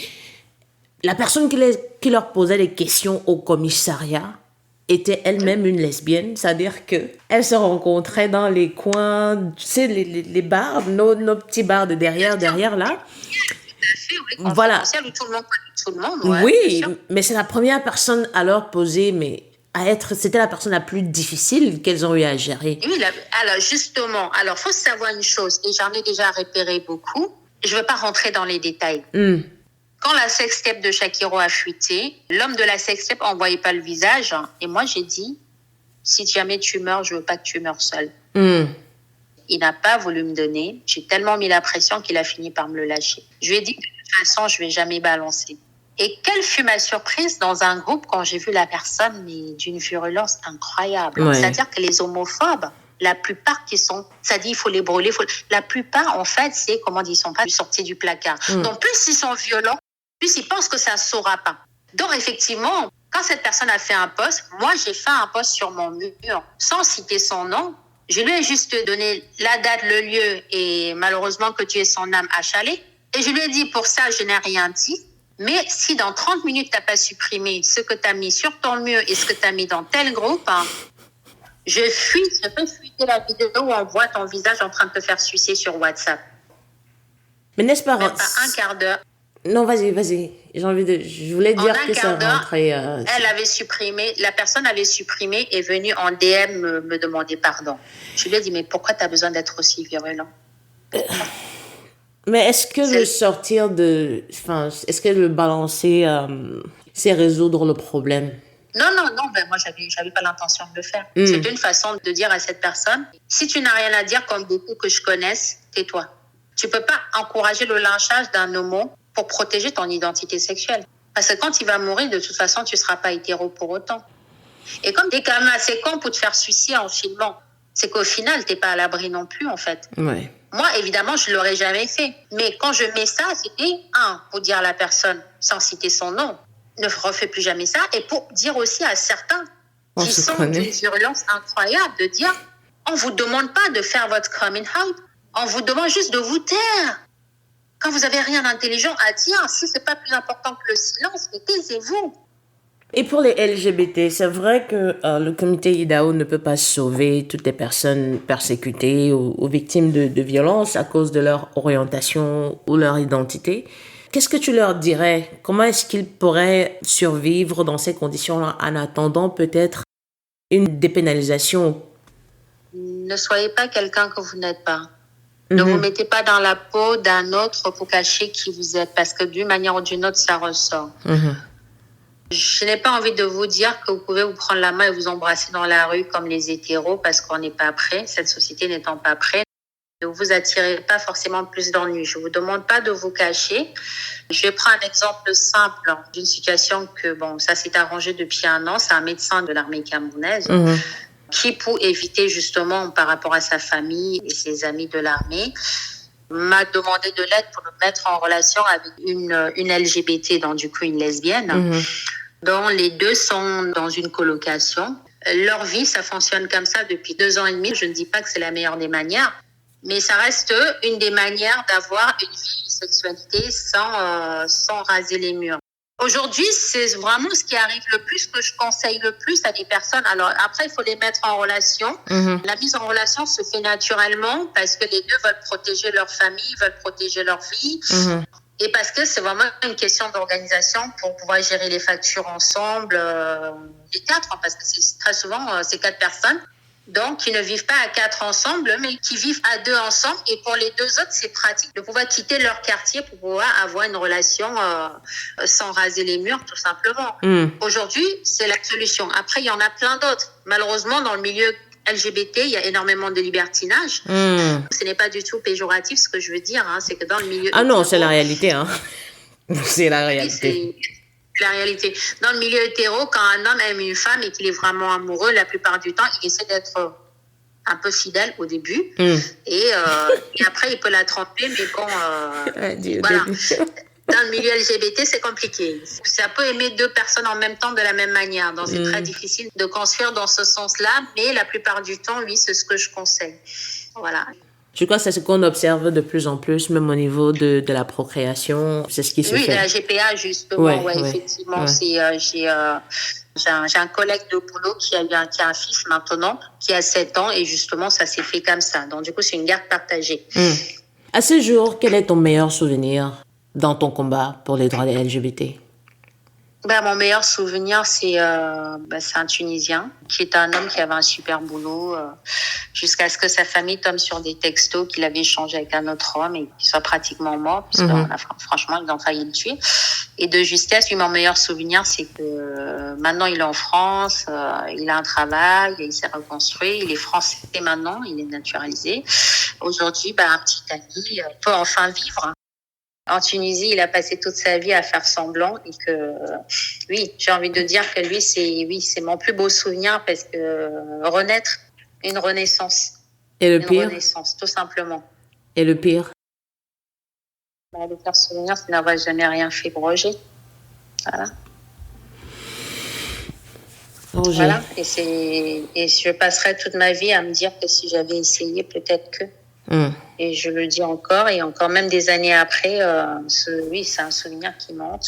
La personne qui leur posait des questions au commissariat était elle-même une lesbienne, c'est-à-dire qu'elle se rencontrait dans les coins, tu sais, les bars, nos petits bars de derrière là. Voilà. Où tout le monde connaît tout le monde. Oui, mais c'est la première personne à leur poser, c'était la personne la plus difficile qu'elles ont eu à gérer. Oui, alors justement, faut savoir une chose, et j'en ai déjà repéré beaucoup, je ne veux pas rentrer dans les détails. Quand la sextape de Shakiro a fuité, l'homme de la sextape n'envoyait pas le visage. Et moi, j'ai dit, si jamais tu meurs, je ne veux pas que tu meurs seul. Il n'a pas voulu me donner. J'ai tellement mis la pression qu'il a fini par me le lâcher. Je lui ai dit que de toute façon, je ne vais jamais balancer. Et quelle fut ma surprise dans un groupe quand j'ai vu la personne, mais d'une virulence incroyable. C'est-à-dire que les homophobes, la plupart qui sont, ça dit il faut les brûler. La plupart, en fait, ils ne sont pas sortis du placard. Donc, plus ils sont violents, plus ils pensent que ça ne saura pas. Donc, effectivement, quand cette personne a fait un post, moi, j'ai fait un post sur mon mur sans citer son nom. Je lui ai juste donné la date, le lieu et malheureusement que tu es son âme achalée. Et je lui ai dit, pour ça, je n'ai rien dit. Mais si dans 30 minutes, tu n'as pas supprimé ce que tu as mis sur ton mur et ce que tu as mis dans tel groupe, je peux fuiter la vidéo où on voit ton visage en train de te faire sucer sur WhatsApp. Mais n'est-ce pas... Même pas un quart d'heure. Non, vas-y. Je voulais dire que ça rentrait... Elle avait supprimé, la personne avait supprimé et est venue en DM me demander pardon. Je lui ai dit, mais pourquoi tu as besoin d'être aussi virulent? Mais est-ce que est-ce que le balancer, c'est résoudre le problème? Non, ben moi, j'avais pas l'intention de le faire. C'est une façon de dire à cette personne, si tu n'as rien à dire, comme beaucoup que je connaisse, tais-toi. Tu peux pas encourager le lynchage d'un homo pour protéger ton identité sexuelle. Parce que quand il va mourir, de toute façon, tu seras pas hétéro pour autant. Et comme t'es quand même assez con pour te faire suicider en filmant, c'est qu'au final, t'es pas à l'abri non plus, en fait. Ouais. Moi, évidemment, je l'aurais jamais fait. Mais quand je mets ça, c'était pour dire à la personne, sans citer son nom, ne refais plus jamais ça. Et pour dire aussi à certains qui sont d'une virulence incroyable, de dire, on vous demande pas de faire votre coming out. On vous demande juste de vous taire. Quand vous avez rien d'intelligent à dire, si c'est pas plus important que le silence, mais taisez-vous. Et pour les LGBT, c'est vrai que le comité IDAO ne peut pas sauver toutes les personnes persécutées ou victimes de violences à cause de leur orientation ou leur identité. Qu'est-ce que tu leur dirais? Comment est-ce qu'ils pourraient survivre dans ces conditions-là en attendant peut-être une dépénalisation? Ne soyez pas quelqu'un que vous n'êtes pas. Ne vous mettez pas dans la peau d'un autre pour cacher qui vous êtes, parce que d'une manière ou d'une autre, ça ressort. Je n'ai pas envie de vous dire que vous pouvez vous prendre la main et vous embrasser dans la rue comme les hétéros, parce qu'on n'est pas prêt, cette société n'étant pas prête. Ne vous attirez pas forcément plus d'ennuis. Je vous demande pas de vous cacher. Je vais prendre un exemple simple d'une situation que, ça s'est arrangé depuis 1 an. C'est un médecin de l'armée camerounaise. Qui, pour éviter justement par rapport à sa famille et ses amis de l'armée, m'a demandé de l'aide pour me mettre en relation avec une LGBT, donc du coup une lesbienne, dont les deux sont dans une colocation. Leur vie, ça fonctionne comme ça depuis 2 ans et demi. Je ne dis pas que c'est la meilleure des manières, mais ça reste une des manières d'avoir une vie, une sexualité sans raser les murs. Aujourd'hui, c'est vraiment ce qui arrive le plus, que je conseille le plus à des personnes. Alors après, il faut les mettre en relation. La mise en relation se fait naturellement parce que les deux veulent protéger leur famille, veulent protéger leur vie. Et parce que c'est vraiment une question d'organisation pour pouvoir gérer les factures ensemble, les 4, parce que c'est très souvent, c'est 4 personnes. Donc, qui ne vivent pas à 4 ensemble, mais qui vivent à 2 ensemble. Et pour les 2 autres, c'est pratique de pouvoir quitter leur quartier pour pouvoir avoir une relation sans raser les murs, tout simplement. Aujourd'hui, c'est la solution. Après, il y en a plein d'autres. Malheureusement, dans le milieu LGBT, il y a énormément de libertinage. Ce n'est pas du tout péjoratif, ce que je veux dire. C'est que dans le milieu... Ah non, c'est la réalité. C'est la réalité. La réalité. Dans le milieu hétéro, quand un homme aime une femme et qu'il est vraiment amoureux, la plupart du temps, il essaie d'être un peu fidèle au début. Et après, il peut la tromper, mais bon, voilà. Dans le milieu LGBT, c'est compliqué. Ça peut aimer 2 personnes en même temps de la même manière. Donc, c'est très difficile de construire dans ce sens-là. Mais la plupart du temps, oui, c'est ce que je conseille. Voilà. Je crois que c'est ce qu'on observe de plus en plus, même au niveau de la procréation. C'est ce qui se fait. Oui, la GPA, justement. Ouais, effectivement. Ouais. J'ai un collègue de boulot qui a un fils maintenant, qui a 7 ans. Et justement, ça s'est fait comme ça. Donc, du coup, c'est une garde partagée. À ce jour, quel est ton meilleur souvenir dans ton combat pour les droits des LGBT? Mon meilleur souvenir, c'est un Tunisien qui est un homme qui avait un super boulot jusqu'à ce que sa famille tombe sur des textos qu'il avait échangés avec un autre homme et qu'il soit pratiquement mort, parce que franchement, ils ont failli le tuer. Et de justesse, lui, mon meilleur souvenir, c'est que maintenant, il est en France, il a un travail, il s'est reconstruit, il est français maintenant, il est naturalisé. Aujourd'hui, un petit ami peut enfin vivre. En Tunisie, il a passé toute sa vie à faire semblant et que, oui, j'ai envie de dire que lui, c'est mon plus beau souvenir parce que renaître, une renaissance. Et le pire? Une renaissance, tout simplement. Et le pire? Le pire souvenir, c'est d'avoir jamais rien fait pour Roger. Voilà. Roger. Voilà, et je passerai toute ma vie à me dire que si j'avais essayé, peut-être que. Et je le dis encore, et encore même des années après, oui, c'est un souvenir qui monte.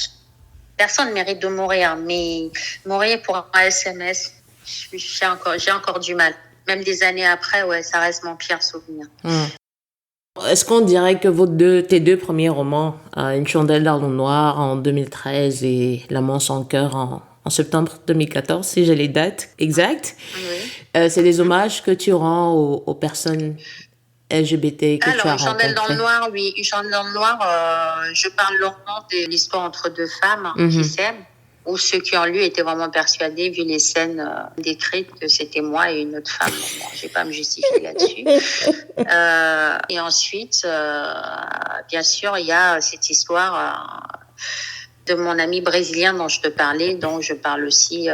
Personne ne mérite de mourir, mais mourir pour un SMS, j'ai encore du mal. Même des années après, ouais, ça reste mon pire souvenir. Est-ce qu'on dirait que tes deux premiers romans, Une chandelle dans le noir en 2013 et L'amour sans cœur en septembre 2014, si j'ai les dates exactes, Oui. C'est des hommages que tu rends aux personnes LGBT que tu as rencontrées? Une chandelle dans le noir, oui. Une chandelle dans le noir, je parle longuement de l'histoire entre deux femmes qui s'aiment, où ceux qui ont lu étaient vraiment persuadés, vu les scènes décrites, que c'était moi et une autre femme. Bon, je ne vais pas me justifier là-dessus. Et ensuite, bien sûr, il y a cette histoire de mon ami brésilien dont je te parlais, dont je parle aussi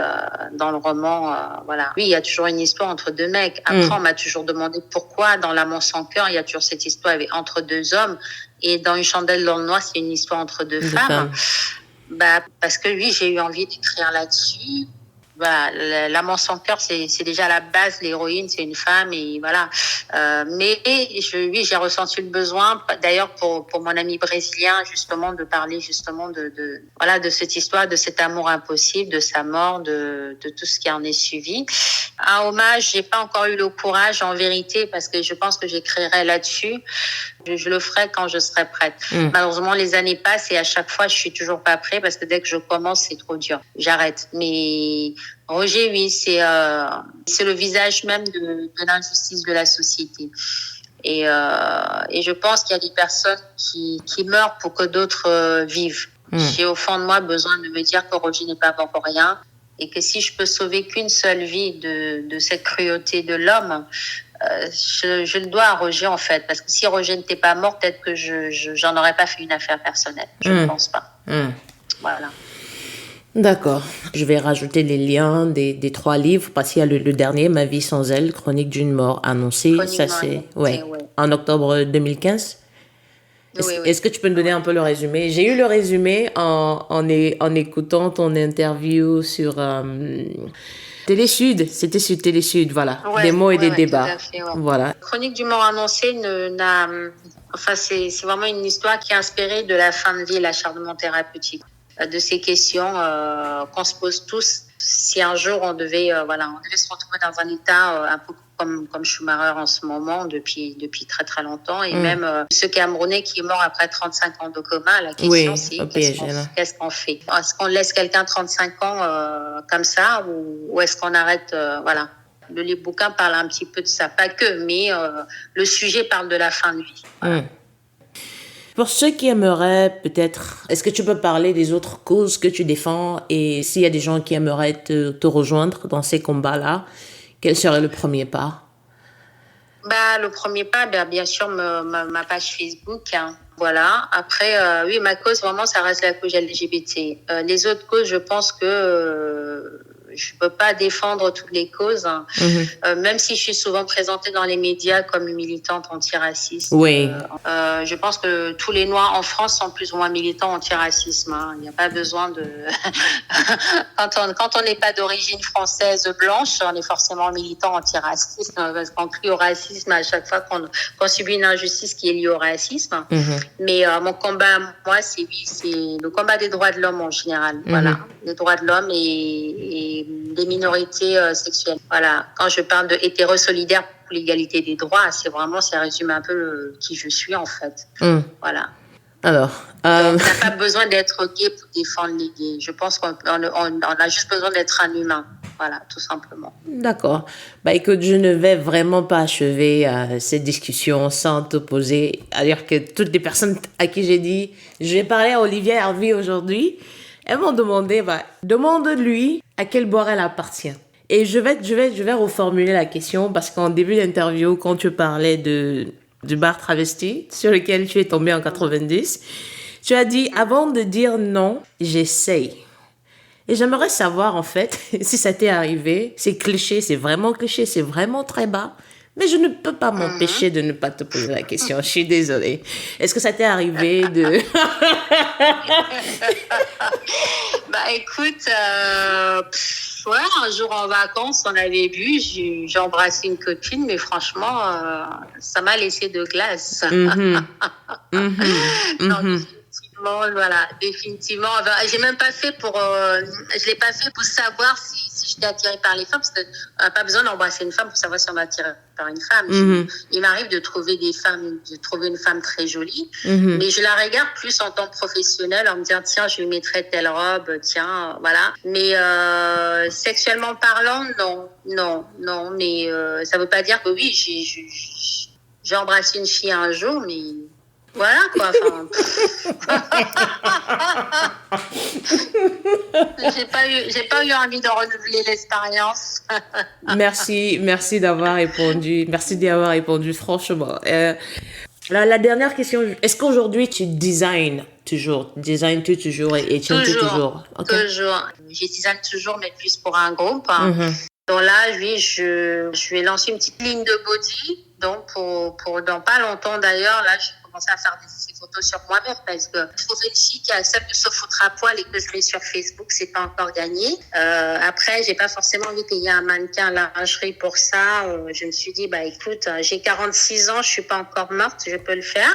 dans le roman. Voilà. Oui, il y a toujours une histoire entre deux mecs. Après, on m'a toujours demandé pourquoi dans L'amour sans cœur, il y a toujours cette histoire entre deux hommes. Et dans Une chandelle dans le noir, c'est une histoire entre deux femmes. Bah, parce que oui, j'ai eu envie d'écrire là-dessus. Voilà, L'amour sans cœur, c'est déjà la base. L'héroïne, c'est une femme, et voilà. Mais oui, j'ai ressenti le besoin, d'ailleurs pour mon ami brésilien, justement, de parler justement de cette histoire, de cet amour impossible, de sa mort, de tout ce qui en est suivi. Un hommage, j'ai pas encore eu le courage, en vérité, parce que je pense que j'écrirai là-dessus. Je le ferai quand je serai prête. Malheureusement, les années passent et à chaque fois, je suis toujours pas prête parce que dès que je commence, c'est trop dur. J'arrête. Mais Roger, oui, c'est le visage même de l'injustice de la société. Et je pense qu'il y a des personnes qui meurent pour que d'autres vivent. J'ai au fond de moi besoin de me dire que Roger n'est pas mort pour rien et que si je peux sauver qu'une seule vie de cette cruauté de l'homme, je le dois à Roger, en fait, parce que si Roger n'était pas mort, peut-être que j'en aurais pas fait une affaire personnelle. Je ne pense pas. Voilà. D'accord. Je vais rajouter les liens des 3 livres parce qu'il y a le dernier, Ma vie sans elle, chronique d'une mort annoncée. Ça, c'est en octobre 2015. Est-ce que tu peux me donner un peu le résumé? J'ai eu le résumé en écoutant ton interview sur Télé Sud. C'était sur Télé Sud, voilà. Des mots et des débats. Tout à fait, voilà. Chronique du mort annoncée c'est vraiment une histoire qui est inspirée de la fin de vie, l'acharnement thérapeutique, de ces questions qu'on se pose tous. Si un jour on devait se retrouver dans un état un peu comme Schumacher en ce moment depuis très très longtemps, et même ce Camerounais qui est mort après 35 ans de coma, la question c'est qu'est-ce qu'on fait? Est-ce qu'on laisse quelqu'un 35 ans comme ça, ou est-ce qu'on arrête Les bouquins parlent un petit peu de ça, pas que, mais le sujet parle de la fin de vie. Voilà. Pour ceux qui aimeraient peut-être, est-ce que tu peux parler des autres causes que tu défends, et s'il y a des gens qui aimeraient te rejoindre dans ces combats-là, quel serait le premier pas? Le premier pas, bien sûr, ma page Facebook. Hein. Voilà. Après, oui, ma cause, vraiment, ça reste la cause LGBT. Les autres causes, je pense que je peux pas défendre toutes les causes, hein. Même si je suis souvent présentée dans les médias comme une militante antiraciste. Oui. Je pense que tous les Noirs en France sont plus ou moins militants antiracisme. Hein. Il n'y a pas besoin de... quand on n'est pas d'origine française blanche, on est forcément militant antiraciste, hein, parce qu'on crie au racisme à chaque fois qu'on subit une injustice qui est liée au racisme. Mais mon combat, moi, c'est le combat des droits de l'homme en général. Voilà, les droits de l'homme et des minorités sexuelles. Voilà, quand je parle de hétéro-solidaire pour l'égalité des droits, ça résume un peu qui je suis, en fait. Voilà. Alors, on n'a pas besoin d'être gay pour défendre les gays. Je pense qu'on a juste besoin d'être un humain. Voilà, tout simplement. D'accord. Écoute, je ne vais vraiment pas achever cette discussion sans t'opposer. C'est-à-dire que toutes les personnes à qui j'ai dit, je vais parler à Olivia Hervé aujourd'hui, elles m'ont demandé, demande-lui à quel boire elle appartient. Et je vais reformuler la question parce qu'en début d'interview, quand tu parlais du bar travesti sur lequel tu es tombé en 90, tu as dit, avant de dire non, j'essaye. Et j'aimerais savoir, en fait, si ça t'est arrivé. C'est cliché, c'est vraiment cliché, c'est vraiment très bas. Mais je ne peux pas m'empêcher de ne pas te poser la question. Je suis désolée. Est-ce que ça t'est arrivé de... Écoute, Ouais, un jour en vacances, on avait bu, j'ai embrassé une copine, mais franchement, ça m'a laissé de glace. Mhm. Mhm. Non, Mhm. définitivement, voilà, définitivement. Enfin, je l'ai pas fait pour savoir si j'étais attirée par les femmes, parce qu'on n'a pas besoin d'embrasser une femme pour savoir si on est attiré par une femme. Mhm. Il m'arrive de trouver une femme très jolie, Mhm. mais je la regarde plus en tant que professionnelle, en me disant, tiens, je lui mettrai telle robe, tiens, voilà. Mais sexuellement parlant, non, mais ça veut pas dire que oui, j'ai embrassé une fille un jour, mais voilà quoi. Enfin, j'ai pas eu envie de renouveler l'expérience. Merci d'avoir répondu. Merci d'y avoir répondu, franchement. La dernière question, est-ce qu'aujourd'hui tu designs toujours? Designes-tu toujours et tiens-tu toujours? Okay. Toujours. Je design toujours, mais plus pour un groupe. Mhm. Donc là, oui, je vais lancer une petite ligne de body. Donc, pour dans pas longtemps d'ailleurs, là, je vais commencer à faire des photos sur moi-même parce que trouver une fille qui accepte de se foutre à poil et que je mets sur Facebook, c'est pas encore gagné. Après, j'ai pas forcément envie de payer un mannequin à la lingerie pour ça. Je me suis dit, bah, écoute, j'ai 46 ans, je suis pas encore morte, je peux le faire.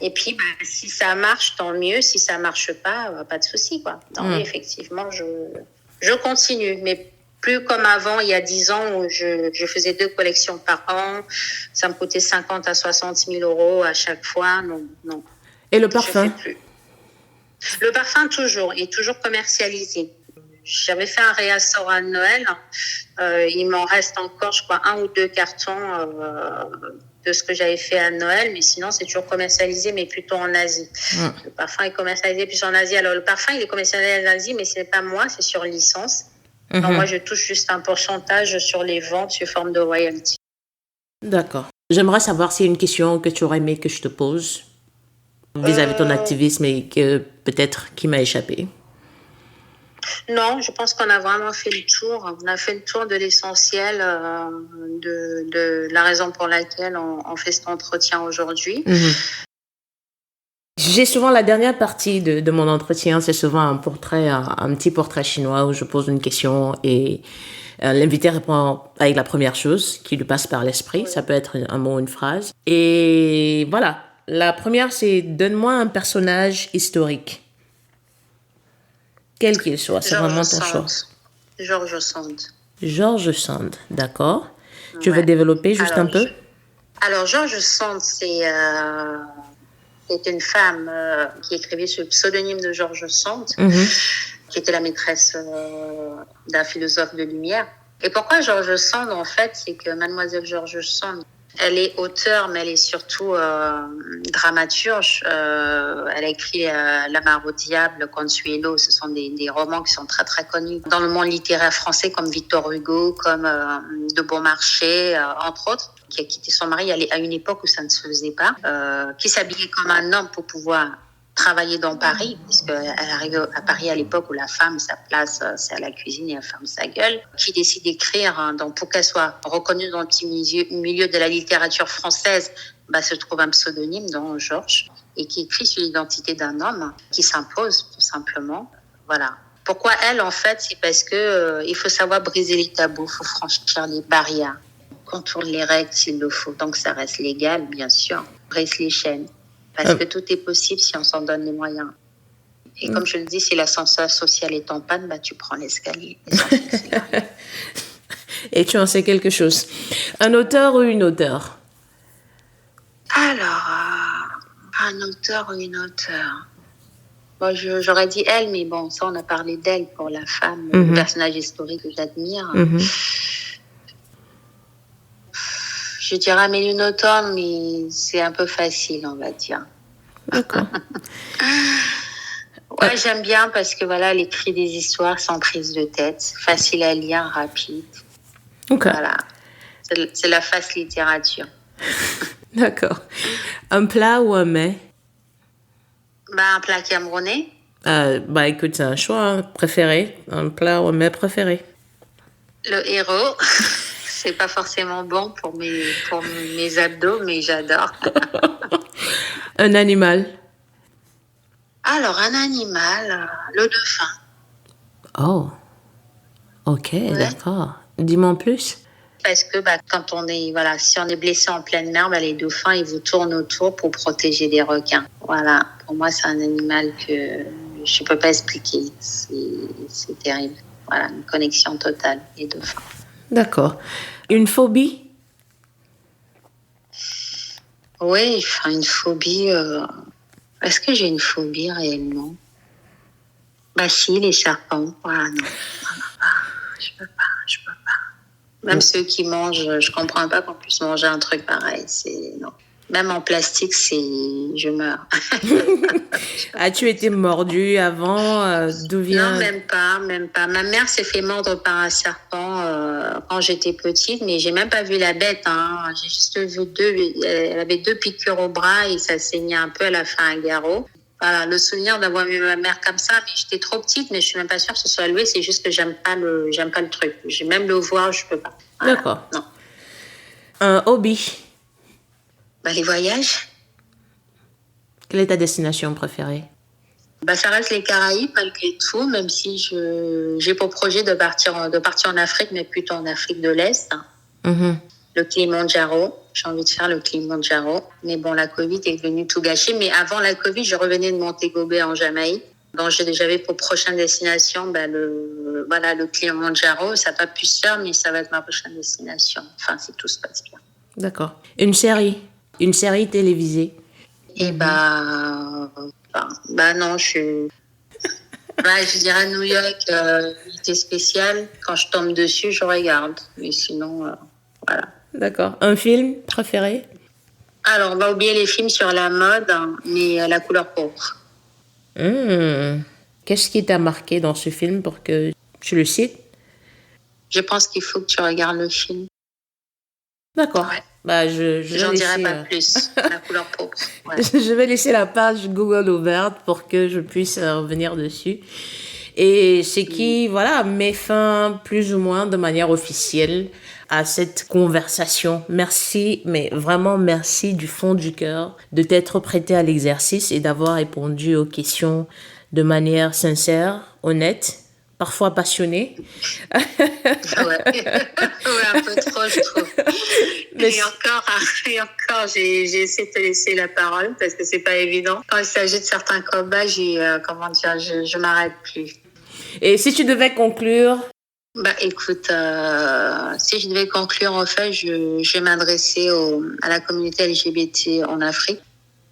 Et puis, bah, si ça marche, tant mieux. Si ça marche pas de souci, quoi. Donc, oui, effectivement, je continue, mais plus comme avant, il y a 10 ans, où je faisais 2 collections par an. Ça me coûtait 50 à 60 000 euros à chaque fois. Non. Et le parfum? Je fais plus. Le parfum, toujours, est toujours commercialisé. J'avais fait un réassort à Noël. Il m'en reste encore, je crois, 1 ou 2 cartons de ce que j'avais fait à Noël. Mais sinon, c'est toujours commercialisé, mais plutôt en Asie. Le parfum est commercialisé plus en Asie. Alors, le parfum, il est commercialisé en Asie, mais c'est pas moi, c'est sur licence. Donc, moi, je touche juste un pourcentage sur les ventes sous forme de royalty. D'accord. J'aimerais savoir s'il y a une question que tu aurais aimé que je te pose vis-à-vis de ton activisme et que peut-être qui m'a échappé. Non, je pense qu'on a vraiment fait le tour. On a fait le tour de l'essentiel de la raison pour laquelle on fait cet entretien aujourd'hui. J'ai souvent la dernière partie de mon entretien, c'est souvent un petit portrait chinois où je pose une question et l'invité répond avec la première chose qui lui passe par l'esprit. Oui. Ça peut être un mot, une phrase. Et voilà, la première c'est donne-moi un personnage historique. Quel qu'il soit, c'est vraiment ton choix. George Sand. George Sand, d'accord. Tu veux développer juste un peu? Alors, George Sand, c'est une femme qui écrivait sous le pseudonyme de George Sand, qui était la maîtresse d'un philosophe de lumière. Et pourquoi George Sand, en fait, c'est que mademoiselle George Sand, elle est auteure, mais elle est surtout dramaturge. Elle a écrit La mare au diable, Consuelo. Ce sont des romans qui sont très, très connus dans le monde littéraire français, comme Victor Hugo, comme de Beaumarchais, entre autres, qui a quitté son mari à une époque où ça ne se faisait pas, qui s'habillait comme un homme pour pouvoir travailler dans Paris, puisqu'elle arrive à Paris à l'époque où la femme, sa place, c'est à la cuisine et elle ferme sa gueule, qui décide d'écrire, donc pour qu'elle soit reconnue dans le petit milieu de la littérature française, se trouve un pseudonyme, dont Georges, et qui écrit sur l'identité d'un homme qui s'impose, tout simplement. Voilà. Pourquoi elle, en fait, c'est parce que il faut savoir briser les tabous, il faut franchir les barrières, contourner les règles s'il le faut, donc ça reste légal, bien sûr, brise les chaînes. Parce que tout est possible si on s'en donne les moyens. Et comme je le dis, si l'ascenseur social est en panne, tu prends l'escalier. Et tu en sais quelque chose. Un auteur ou une auteure? Alors, un auteur ou une auteure. Bon, j'aurais dit elle, mais bon, ça, on a parlé d'elle pour la femme, le personnage historique que j'admire. Je dirais Amélie Nothomb, mais c'est un peu facile, on va dire. D'accord. Ouais, j'aime bien parce que voilà, elle écrit des histoires sans prise de tête, facile à lire, rapide. Okay. Voilà, c'est la fast littérature. D'accord. Un plat ou un mets? Un plat camerounais. Écoute, c'est un choix préféré. Un plat ou un mets préféré? Le héros. C'est pas forcément bon pour mes abdos, mais j'adore. Un animal? Alors, un animal, le dauphin. Oh, Ok, d'accord. Dis-moi en plus. Parce que quand si on est blessé en pleine mer, les dauphins, ils vous tournent autour pour protéger des requins. Voilà, pour moi, c'est un animal que je ne peux pas expliquer. C'est terrible. Voilà, une connexion totale, les dauphins. D'accord. Une phobie? Oui, une phobie. Est-ce que j'ai une phobie réellement? Si, les serpents. Voilà, non. Je peux pas. Même ceux qui mangent, je comprends pas qu'on puisse manger un truc pareil. Non. Même en plastique, je meurs. As-tu été mordue avant? D'où vient? Non, même pas. Ma mère s'est fait mordre par un serpent quand j'étais petite, mais j'ai même pas vu la bête. Hein. J'ai juste vu elle avait 2 piqûres au bras et ça saignait un peu. Elle a fait un garrot. Voilà, le souvenir d'avoir vu ma mère comme ça, mais j'étais trop petite, mais je suis même pas sûre que ce soit loué. C'est juste que j'aime pas le truc. Même le voir, je peux pas. Voilà. D'accord. Non. Un hobby? Les voyages. Quelle est ta destination préférée? Ça reste les Caraïbes malgré tout, même si j'ai pour projet de partir en Afrique, mais plutôt en Afrique de l'Est. Mm-hmm. Le Kilimanjaro. J'ai envie de faire le Kilimanjaro. Mais bon, la Covid est venue tout gâcher. Mais avant la Covid, je revenais de Montego Bay en Jamaïque. Donc, j'avais pour prochaine destination le Kilimanjaro. Ça n'a pas pu se faire, mais ça va être ma prochaine destination. Enfin, si tout se passe bien. D'accord. Une série télévisée? Et non, je dirais New York, unité spéciale. Quand je tombe dessus, je regarde. Mais sinon, voilà. D'accord. Un film préféré? Alors, on va oublier les films sur la mode, mais La couleur pourpre. Qu'est-ce qui t'a marqué dans ce film pour que tu le cites? Je pense qu'il faut que tu regardes le film. D'accord. Ouais. J'en dirai pas plus. La couleur pourpre. Ouais. Je vais laisser la page Google ouverte pour que je puisse revenir dessus. Et ce qui, met fin plus ou moins de manière officielle à cette conversation. Merci, mais vraiment merci du fond du cœur de t'être prêté à l'exercice et d'avoir répondu aux questions de manière sincère, honnête, parfois passionnée. Ouais, un peu trop, je trouve. Et encore, j'ai essayé de te laisser la parole parce que c'est pas évident. Quand il s'agit de certains combats, je m'arrête plus. Et si tu devais conclure? Écoute, si je devais conclure, en fait, je vais m'adresser à la communauté LGBT en Afrique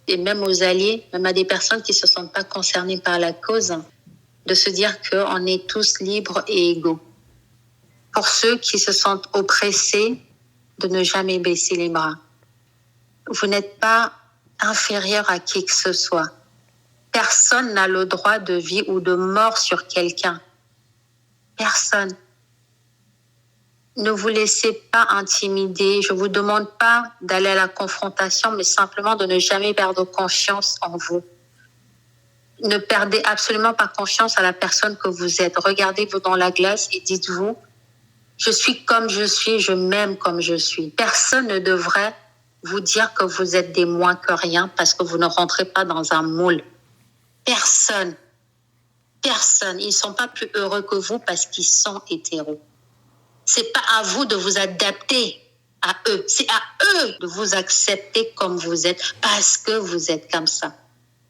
et même aux alliés, même à des personnes qui ne se sentent pas concernées par la cause, de se dire qu'on est tous libres et égaux. Pour ceux qui se sentent oppressés, de ne jamais baisser les bras. Vous n'êtes pas inférieur à qui que ce soit. Personne n'a le droit de vie ou de mort sur quelqu'un. Personne. Ne vous laissez pas intimider. Je ne vous demande pas d'aller à la confrontation, mais simplement de ne jamais perdre confiance en vous. Ne perdez absolument pas confiance à la personne que vous êtes. Regardez-vous dans la glace et dites-vous, je suis comme je suis, je m'aime comme je suis. Personne ne devrait vous dire que vous êtes des moins que rien parce que vous ne rentrez pas dans un moule. Personne. Ils ne sont pas plus heureux que vous parce qu'ils sont hétéros. C'est pas à vous de vous adapter à eux. C'est à eux de vous accepter comme vous êtes parce que vous êtes comme ça.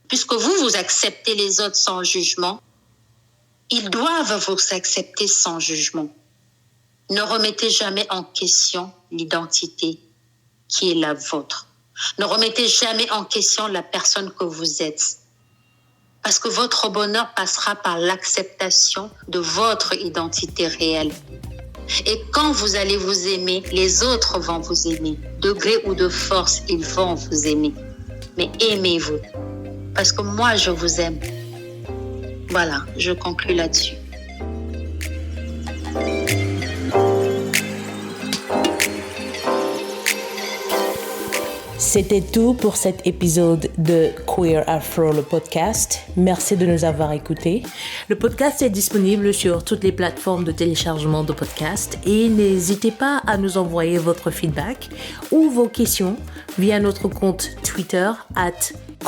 Puisque vous acceptez les autres sans jugement, ils doivent vous accepter sans jugement. Ne remettez jamais en question l'identité qui est la vôtre. Ne remettez jamais en question la personne que vous êtes. Parce que votre bonheur passera par l'acceptation de votre identité réelle. Et quand vous allez vous aimer, les autres vont vous aimer. De gré ou de force, ils vont vous aimer. Mais aimez-vous. Parce que moi, je vous aime. Voilà, je conclus là-dessus. C'était tout pour cet épisode de Queer Afro, le podcast. Merci de nous avoir écoutés. Le podcast est disponible sur toutes les plateformes de téléchargement de podcasts et n'hésitez pas à nous envoyer votre feedback ou vos questions via notre compte Twitter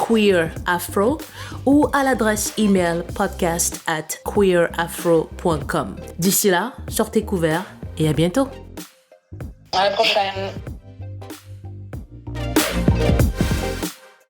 @queerafro ou à l'adresse email podcast@queerafro.com. D'ici là, sortez couverts et à bientôt. À la prochaine.